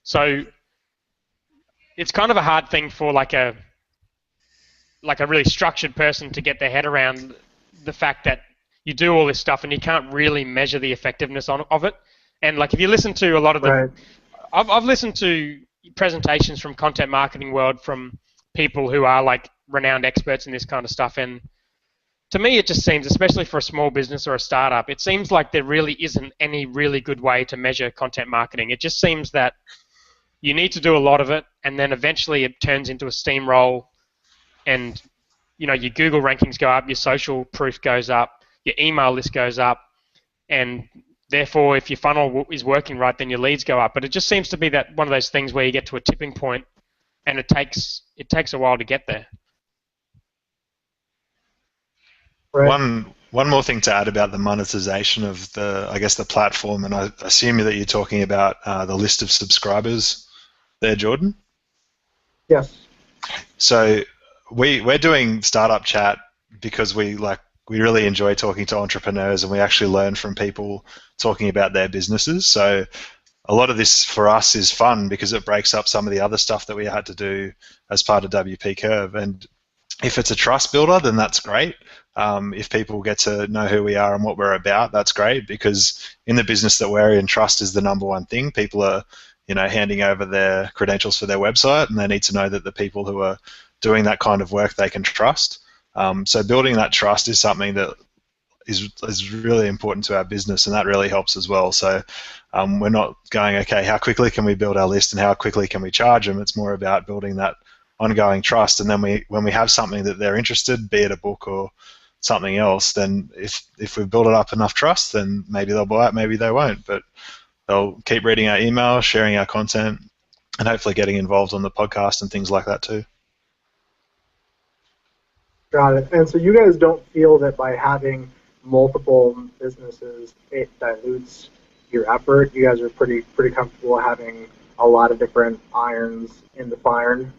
So it's kind of a hard thing for like a really structured person to get their head around the fact that you do all this stuff and you can't really measure the effectiveness of it. And like if you listen to a lot of Right. I've listened to presentations from content marketing world from people who are like renowned experts in this kind of stuff, and to me it just seems, especially for a small business or a startup, it seems like there really isn't any really good way to measure content marketing. It just seems that you need to do a lot of it, and then eventually it turns into a steamroll, and your Google rankings go up, your social proof goes up, your email list goes up, and therefore if your funnel is working right, then your leads go up. But it just seems to be that one of those things where you get to a tipping point, and it takes a while to get there. Right. One more thing to add about the monetization of the platform, and I assume that you're talking about the list of subscribers there, Jordan. Yes. So we're doing Startup Chat because we really enjoy talking to entrepreneurs, and we actually learn from people talking about their businesses. So a lot of this for us is fun because it breaks up some of the other stuff that we had to do as part of WP Curve. And if it's a trust builder, then that's great. If people get to know who we are and what we're about, that's great, because in the business that we're in, trust is the number one thing. People are, handing over their credentials for their website, and they need to know that the people who are doing that kind of work they can trust. So building that trust is something that is really important to our business, and that really helps as well. So we're not going, okay, how quickly can we build our list and how quickly can we charge them? It's more about building that ongoing trust, and then when we have something that they're interested, be it a book or something else, then if we've built it up enough trust, then maybe they'll buy it, maybe they won't, but they'll keep reading our email, sharing our content, and hopefully getting involved on the podcast and things like that too. Got it. And so you guys don't feel that by having multiple businesses, it dilutes your effort? You guys are pretty comfortable having a lot of different irons in the fire?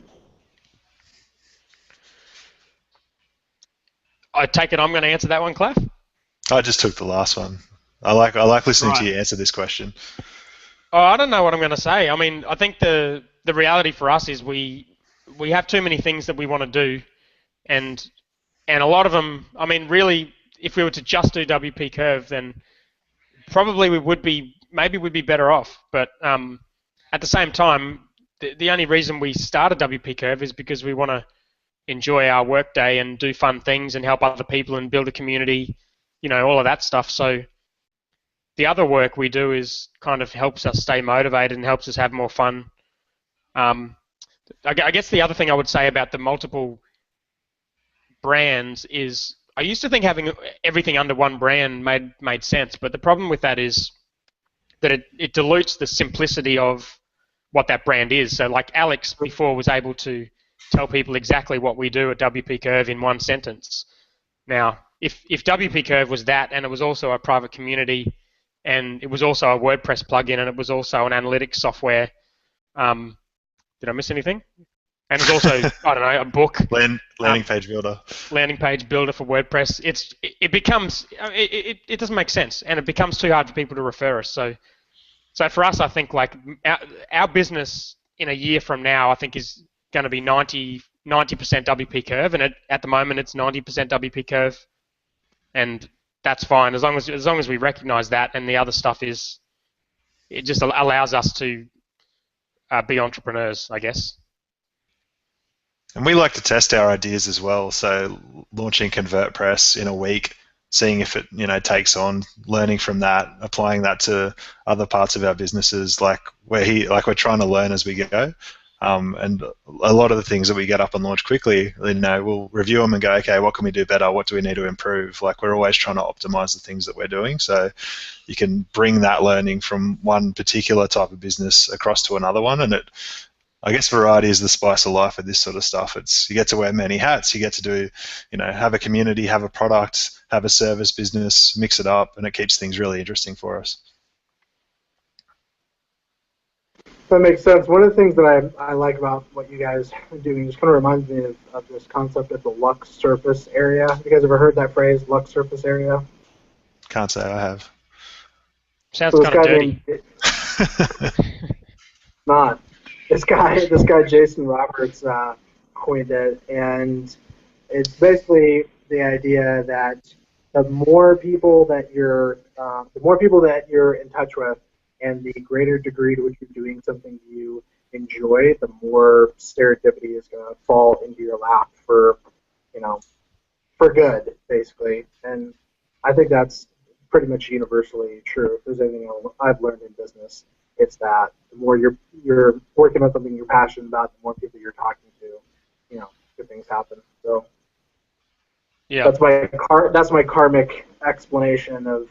I take it I'm going to answer that one, Cliff? I just took the last one. I like listening to you answer this question. Oh, I don't know what I'm going to say. I mean, I think the reality for us is we have too many things that we want to do, and a lot of them, I mean, really, if we were to just do WP Curve, then probably we'd be better off. But at the same time, the only reason we started WP Curve is because we want to enjoy our workday and do fun things and help other people and build a community, all of that stuff. So the other work we do is kind of helps us stay motivated and helps us have more fun. I guess the other thing I would say about the multiple brands is I used to think having everything under one brand made sense, but the problem with that is that it dilutes the simplicity of what that brand is. So like Alex before was able to tell people exactly what we do at WP Curve in one sentence. Now, if WP Curve was that, and it was also a private community, and it was also a WordPress plugin, and it was also an analytics software, did I miss anything? And it's also, I don't know, a book. Landing page builder. Landing page builder for WordPress. It becomes, it doesn't make sense, and it becomes too hard for people to refer us. So for us, I think like our business in a year from now, I think is going to be 90% WP Curve, and at the moment it's 90% WP Curve, and that's fine as long as we recognize that, and the other stuff is, it just allows us to be entrepreneurs, I guess. And we like to test our ideas as well. So launching ConvertPress in a week, seeing if it takes on, learning from that, applying that to other parts of our businesses. Like we're trying to learn as we go. And a lot of the things that we get up and launch quickly, we'll review them and go, okay, what can we do better? What do we need to improve? Like we're always trying to optimize the things that we're doing. So you can bring that learning from one particular type of business across to another one, and I guess variety is the spice of life with this sort of stuff. You get to wear many hats. You get to do, have a community, have a product, have a service business, mix it up, and it keeps things really interesting for us. That makes sense. One of the things that I like about what you guys are doing just kind of reminds me of this concept of the luck surface area. Have you guys ever heard that phrase, luck surface area? Can't say I have. Sounds kind of dirty. Not. This guy Jason Roberts coined it, and it's basically the idea that the more people that you're in touch with, and the greater degree to which you're doing something you enjoy, the more serendipity is going to fall into your lap for, you know, for good, basically. And I think that's pretty much universally true. If there's anything I've learned in business, it's that the more you're working on something you're passionate about, the more people you're talking to, good things happen. So Yeah. that's my karmic explanation of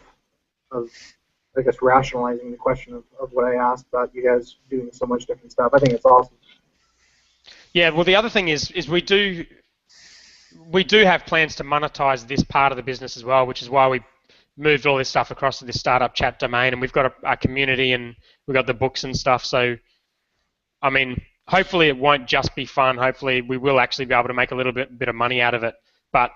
I guess rationalizing the question of what I asked about you guys doing so much different stuff. I think it's awesome. Yeah. Well, the other thing is we do have plans to monetize this part of the business as well, which is why we moved all this stuff across to this startup chat domain, and we've got a community and we've got the books and stuff. So, I mean, hopefully it won't just be fun. Hopefully we will actually be able to make a little bit of money out of it. But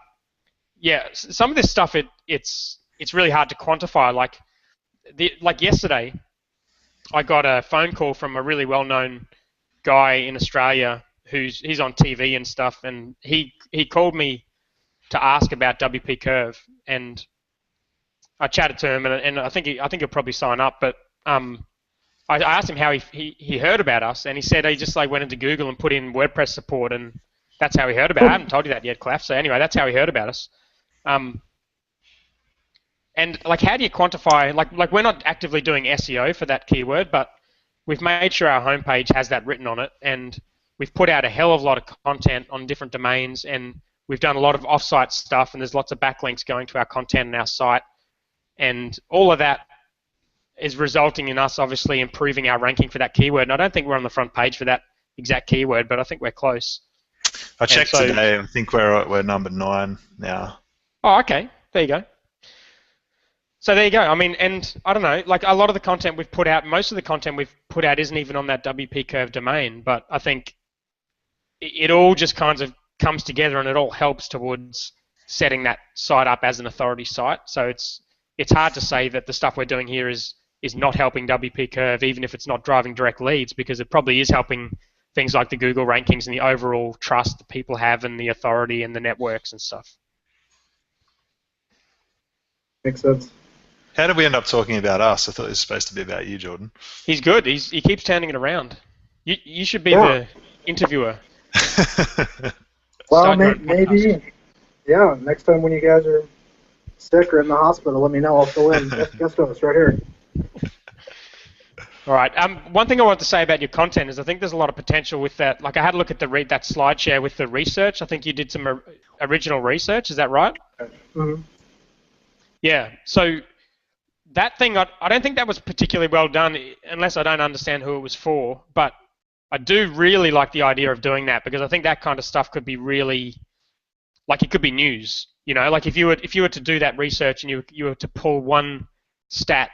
yeah, some of this stuff it's really hard to quantify. Like yesterday, I got a phone call from a really well-known guy in Australia he's on TV and stuff, and he called me to ask about WP Curve, and I chatted to him, and I think he'll probably sign up. But I asked him how he heard about us, and he said he just went into Google and put in WordPress support, and that's how he heard about it. I haven't told you that yet, Claff. So anyway, that's how he heard about us. And how do you quantify? Like we're not actively doing SEO for that keyword, but we've made sure our homepage has that written on it, and we've put out a hell of a lot of content on different domains, and we've done a lot of off-site stuff, and there's lots of backlinks going to our content and our site, and all of that is resulting in us obviously improving our ranking for that keyword. And I don't think we're on the front page for that exact keyword, but I think we're close. I checked today. I think we're number 9 now. Oh, okay. There you go. So there you go. I mean, and I don't know, a lot of the content we've put out, most of the content we've put out isn't even on that WP Curve domain, but I think it all just kind of comes together and it all helps towards setting that site up as an authority site. So it's hard to say that the stuff we're doing here is not helping WP Curve, even if it's not driving direct leads, because it probably is helping things like the Google rankings and the overall trust that people have and the authority and the networks and stuff. Makes sense. How did we end up talking about us? I thought it was supposed to be about you, Jordan. He's good. He keeps turning it around. You should be the interviewer. Well, maybe. Yeah, next time when you guys are sick or in the hospital, let me know. I'll fill in. Guest host right here. All right. One thing I want to say about your content is I think there's a lot of potential with that. I had a look at that slide share with the research. I think you did some original research. Is that right? Mm-hmm. Yeah. So that thing, I don't think that was particularly well done, unless I don't understand who it was for. But I do really like the idea of doing that, because I think that kind of stuff could be really, it could be news. If you were to do that research and you were to pull one stat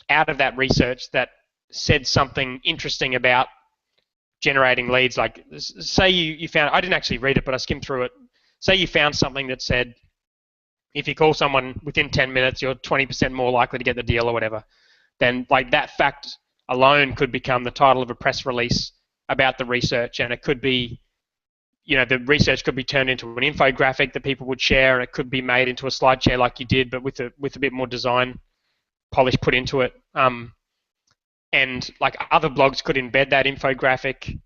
out of that research that said something interesting about generating leads, say you found, I didn't actually read it, but I skimmed through it. Say you found something that said, if you call someone within 10 minutes, you're 20% more likely to get the deal or whatever, then that fact alone could become the title of a press release about the research, and it could be, the research could be turned into an infographic that people would share, and it could be made into a slide share like you did, but with a bit more design polish put into it. And other blogs could embed that infographic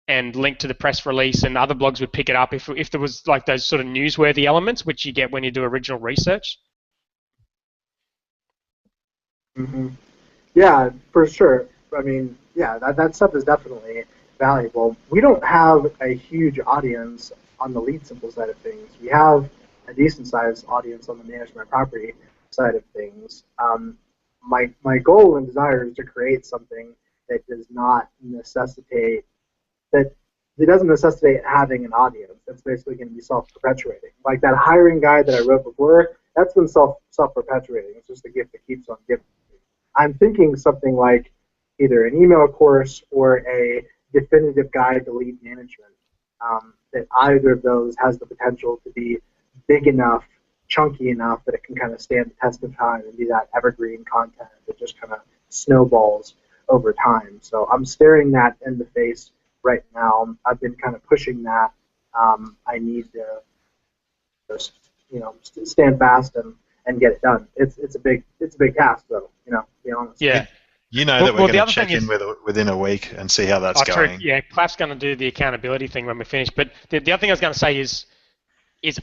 and link to the press release, and other blogs would pick it up if there was those sort of newsworthy elements which you get when you do original research. Mm-hmm. Yeah, for sure. I mean, yeah, that stuff is definitely valuable. We don't have a huge audience on the LeadSimple side of things. We have a decent-sized audience on the management property side of things. My goal and desire is to create something that doesn't necessitate having an audience. That's basically going to be self-perpetuating. Like that hiring guide that I wrote before, that's been self-perpetuating. It's just a gift that keeps on giving. I'm thinking something like either an email course or a definitive guide to lead management. That either of those has the potential to be big enough, chunky enough that it can kind of stand the test of time and be that evergreen content that just kind of snowballs. over time. So I'm staring that in the face right now. I've been kind of pushing that. I need to just stand fast and get it done. It's a big task though. To be honest. Yeah. You know Well, that we're the going to other check thing in is, within a week and see how that's true. going. Yeah, Clap's going to do the accountability thing when we finish. But the other thing I was going to say is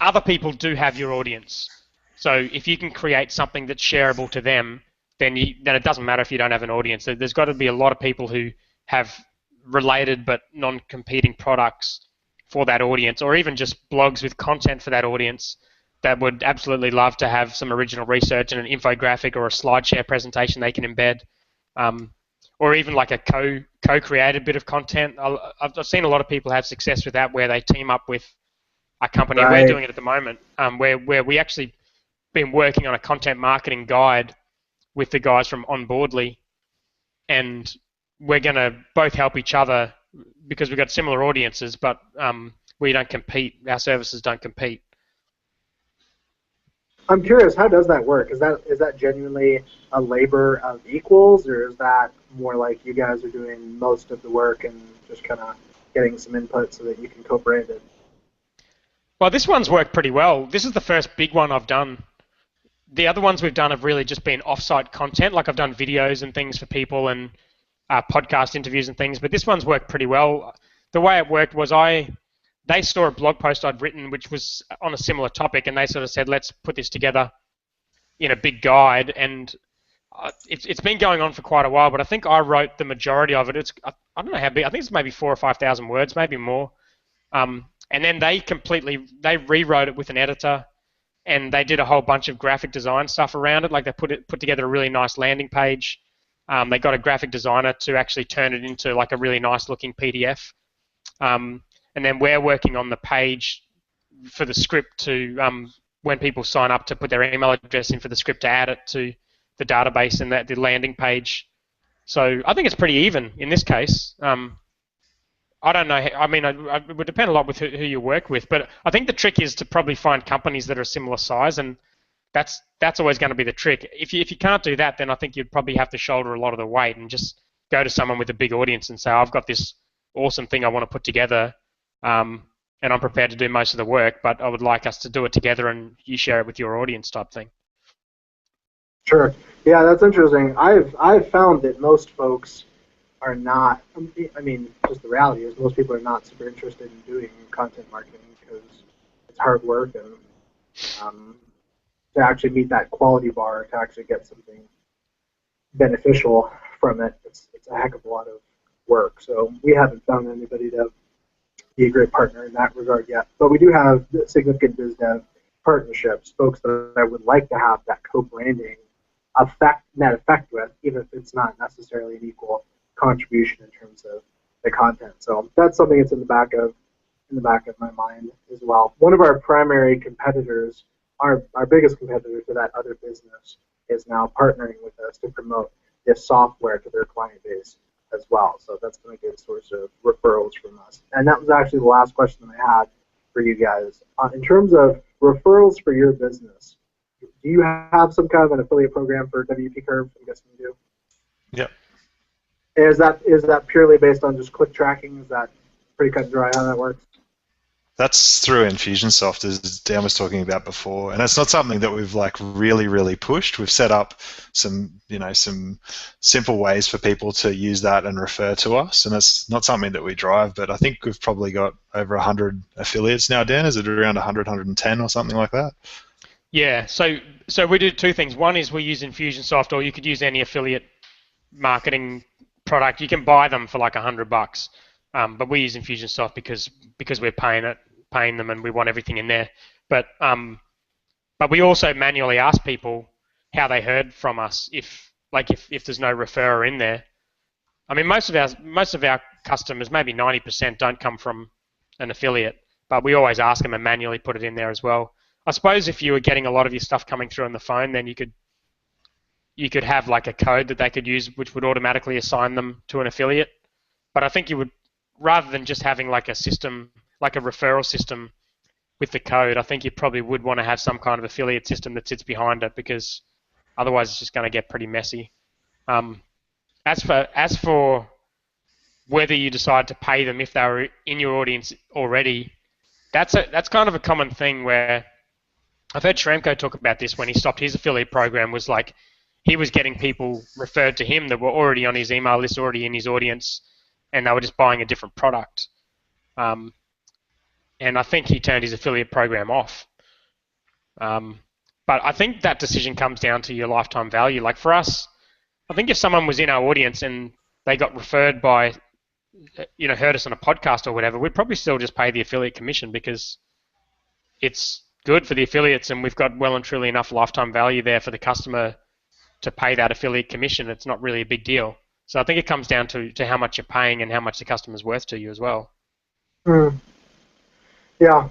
other people do have your audience. So if you can create something that's shareable to them, then it doesn't matter if you don't have an audience. There's got to be a lot of people who have related but non-competing products for that audience, or even just blogs with content for that audience that would absolutely love to have some original research and an infographic or a SlideShare presentation they can embed, or even like a co-created bit of content. I've seen a lot of people have success with that, where they team up with a company, and we're Right. doing it at the moment, where we actually been working on a content marketing guide with the guys from Onboardly, and we're going to both help each other because we've got similar audiences, but we don't compete. Our services don't compete. I'm curious, how does that work? Is that genuinely a labor of equals, or is that more like you guys are doing most of the work and just kind of getting some input so that you can co-brand it? Well, this one's worked pretty well. This is the first big one I've done. The other ones we've done have really just been off-site content, like I've done videos and things for people and podcast interviews and things, but this one's worked pretty well. The way it worked was they saw a blog post I'd written which was on a similar topic, and they sort of said, let's put this together in a big guide, and it's been going on for quite a while, but I think I wrote the majority of it. I don't know how big, I think it's maybe 4,000 or 5,000 words, maybe more. And then they rewrote it with an editor, and they did a whole bunch of graphic design stuff around it. Like they put together a really nice landing page. They got a graphic designer to actually turn it into like a really nice looking PDF. And then we're working on the page for the script to, when people sign up, to put their email address in for the script to add it to the database and the landing page. So I think it's pretty even in this case. I don't know. I mean, it would depend a lot with who you work with, but I think the trick is to probably find companies that are similar size, and that's always going to be the trick. If you can't do that, then I think you'd probably have to shoulder a lot of the weight and just go to someone with a big audience and say, I've got this awesome thing I want to put together, and I'm prepared to do most of the work, but I would like us to do it together and you share it with your audience type thing. Sure. Yeah, that's interesting. I've found that most folks are not. I mean, just the reality is most people are not super interested in doing content marketing because it's hard work, and to actually meet that quality bar, to actually get something beneficial from it, it's a heck of a lot of work. So we haven't found anybody to be a great partner in that regard yet. But we do have significant biz dev partnerships, folks that I would like to have that co-branding net effect with, even if it's not necessarily an equal contribution in terms of the content. So that's something that's in the back of my mind as well. One of our primary competitors, our biggest competitor to that other business, is now partnering with us to promote this software to their client base as well. So that's been a good source of referrals from us. And that was actually the last question I had for you guys. In terms of referrals for your business, do you have some kind of an affiliate program for WP Curve? I'm guessing you do. Yep. Is that purely based on just click tracking? Is that pretty cut and dry how that works? That's through Infusionsoft, as Dan was talking about before, and it's not something that we've like really pushed. We've set up some simple ways for people to use that and refer to us, and it's not something that we drive. But I think we've probably got over 100 affiliates now. Dan, is it around 100, 110 or something like that? Yeah. So we do two things. One is we use Infusionsoft, or you could use any affiliate marketing product. You can buy them for like $100, but we use Infusionsoft because we're paying them, and we want everything in there. But we also manually ask people how they heard from us if there's no referrer in there. I mean, most of our customers, maybe 90%, don't come from an affiliate, but we always ask them and manually put it in there as well. I suppose if you were getting a lot of your stuff coming through on the phone, then you could have like a code that they could use which would automatically assign them to an affiliate. But I think you would, rather than just having like a system, like a referral system with the code, I think you probably would want to have some kind of affiliate system that sits behind it, because otherwise it's just going to get pretty messy. As for whether you decide to pay them if they were in your audience already, that's kind of a common thing where I've heard Shramko talk about this when he stopped his affiliate program. Was like he was getting people referred to him that were already on his email list, already in his audience, and they were just buying a different product. And I think he turned his affiliate program off. But I think that decision comes down to your lifetime value. Like for us, I think if someone was in our audience and they got referred by, heard us on a podcast or whatever, we'd probably still just pay the affiliate commission because it's good for the affiliates and we've got well and truly enough lifetime value there for the customer to pay that affiliate commission. It's not really a big deal. So I think it comes down to how much you're paying and how much the customer's worth to you as well. Yeah,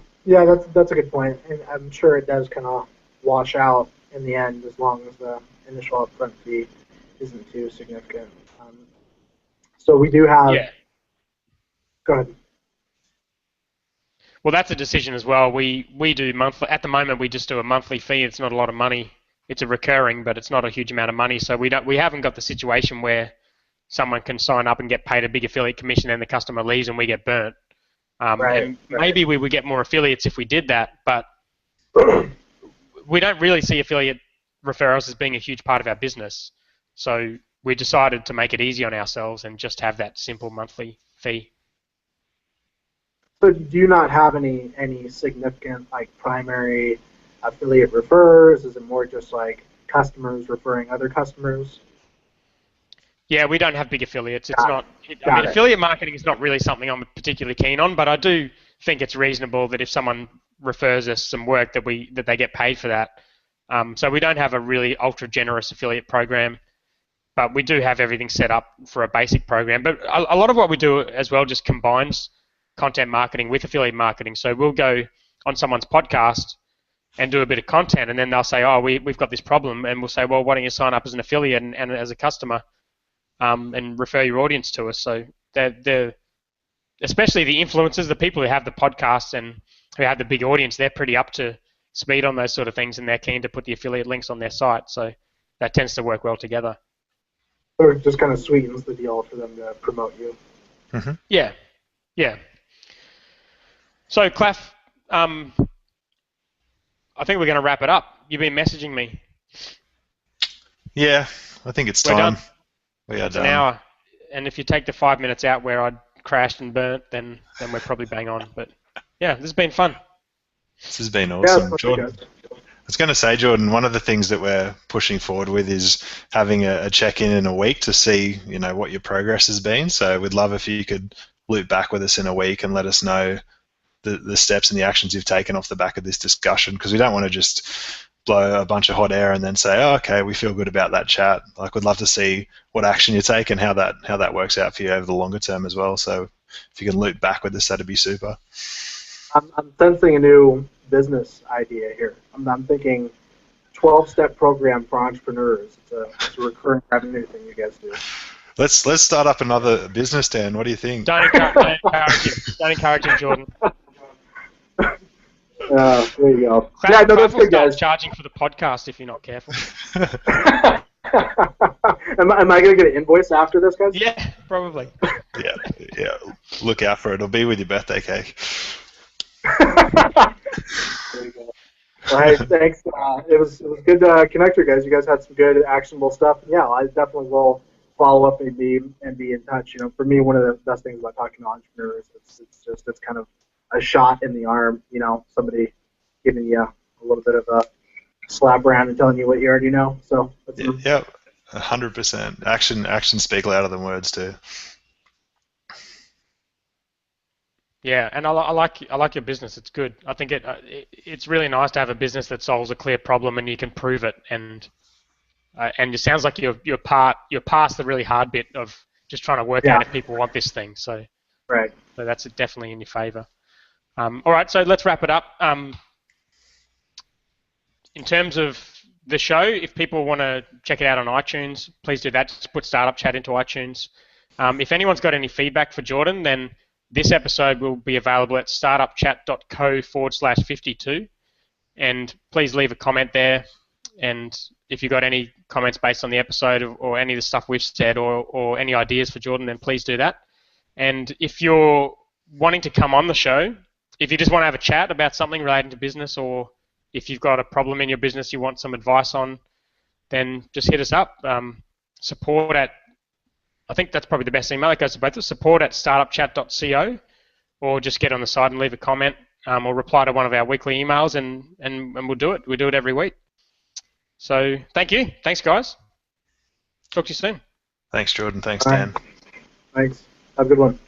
that's a good point, and I'm sure it does kind of wash out in the end as long as the initial upfront fee isn't too significant. So we do have. Yeah. Go ahead. Well, that's a decision as well. We do monthly. At the moment, we just do a monthly fee. It's not a lot of money. It's a recurring, but it's not a huge amount of money. So we haven't got the situation where someone can sign up and get paid a big affiliate commission and the customer leaves and we get burnt. And maybe we would get more affiliates if we did that, but we don't really see affiliate referrals as being a huge part of our business. So we decided to make it easy on ourselves and just have that simple monthly fee. So do you not have any significant primary affiliate referrers? Is it more just like customers referring other customers? Yeah, we don't have big affiliates. It's not. Affiliate marketing is not really something I'm particularly keen on, but I do think it's reasonable that if someone refers us some work that they get paid for that. So we don't have a really ultra generous affiliate program, but we do have everything set up for a basic program. But a lot of what we do as well just combines content marketing with affiliate marketing. So we'll go on someone's podcast and do a bit of content, and then they'll say, "Oh, we've got this problem," and we'll say, "Well, why don't you sign up as an affiliate and as a customer?" And refer your audience to us. So they're especially the influencers, the people who have the podcasts and who have the big audience, they're pretty up to speed on those sort of things and they're keen to put the affiliate links on their site. So that tends to work well together. So it just kind of sweetens the deal for them to promote you. Mm-hmm. Yeah. So Claff, I think we're going to wrap it up. You've been messaging me. Yeah, I think it's We're time. done. We are It's done. an hour, and if you take the 5 minutes out where I crashed and burnt, then we're probably bang on. But yeah, this has been fun. This has been awesome, Yeah, Jordan. I was going to say, Jordan, one of the things that we're pushing forward with is having a check-in in a week to see, what your progress has been. So we'd love if you could loop back with us in a week and let us know the steps and the actions you've taken off the back of this discussion, because we don't want to just blow a bunch of hot air and then say, "Oh, okay, we feel good about that chat." We'd love to see what action you take and how that works out for you over the longer term as well. So if you can loop back with us, that'd be super. I'm sensing a new business idea here. I'm thinking 12-step program for entrepreneurs. It's a recurring revenue thing you guys do. Let's start up another business, Dan. What do you think? Don't encourage him. Don't encourage him, Jordan. There you go. Claff, no, that's will good, guys. start charging for the podcast if you're not careful. Am I going to get an invoice after this, guys? Yeah, probably. Yeah. Look out for it. It'll be with your birthday cake. There you go. Well, hey, thanks. It was good to connect you guys. You guys had some good, actionable stuff. Yeah, I definitely will follow up and be in touch. For me, one of the best things about talking to entrepreneurs, it's kind of a shot in the arm. Somebody giving you a little bit of a slap around and telling you what you already know. So yeah, 100%. Actions speak louder than words too. Yeah, and I like your business. It's good. I think it's really nice to have a business that solves a clear problem and you can prove it. And it sounds like you're past the really hard bit of just trying to work out if people want this thing. So right. So that's definitely in your favor. All right, so let's wrap it up. In terms of the show, if people want to check it out on iTunes, please do that. Just put Startup Chat into iTunes. If anyone's got any feedback for Jordan, then this episode will be available at startupchat.co/52. And please leave a comment there. And if you've got any comments based on the episode or any of the stuff we've said or any ideas for Jordan, then please do that. And if you're wanting to come on the show, if you just want to have a chat about something relating to business, or if you've got a problem in your business you want some advice on, then just hit us up. Support at, I think that's probably the best email. It goes to both of us, support@startupchat.co, or just get on the site and leave a comment, or reply to one of our weekly emails, and we'll do it. We do it every week. So thank you. Thanks, guys. Talk to you soon. Thanks, Jordan. Thanks, All right. Dan. Thanks. Have a good one.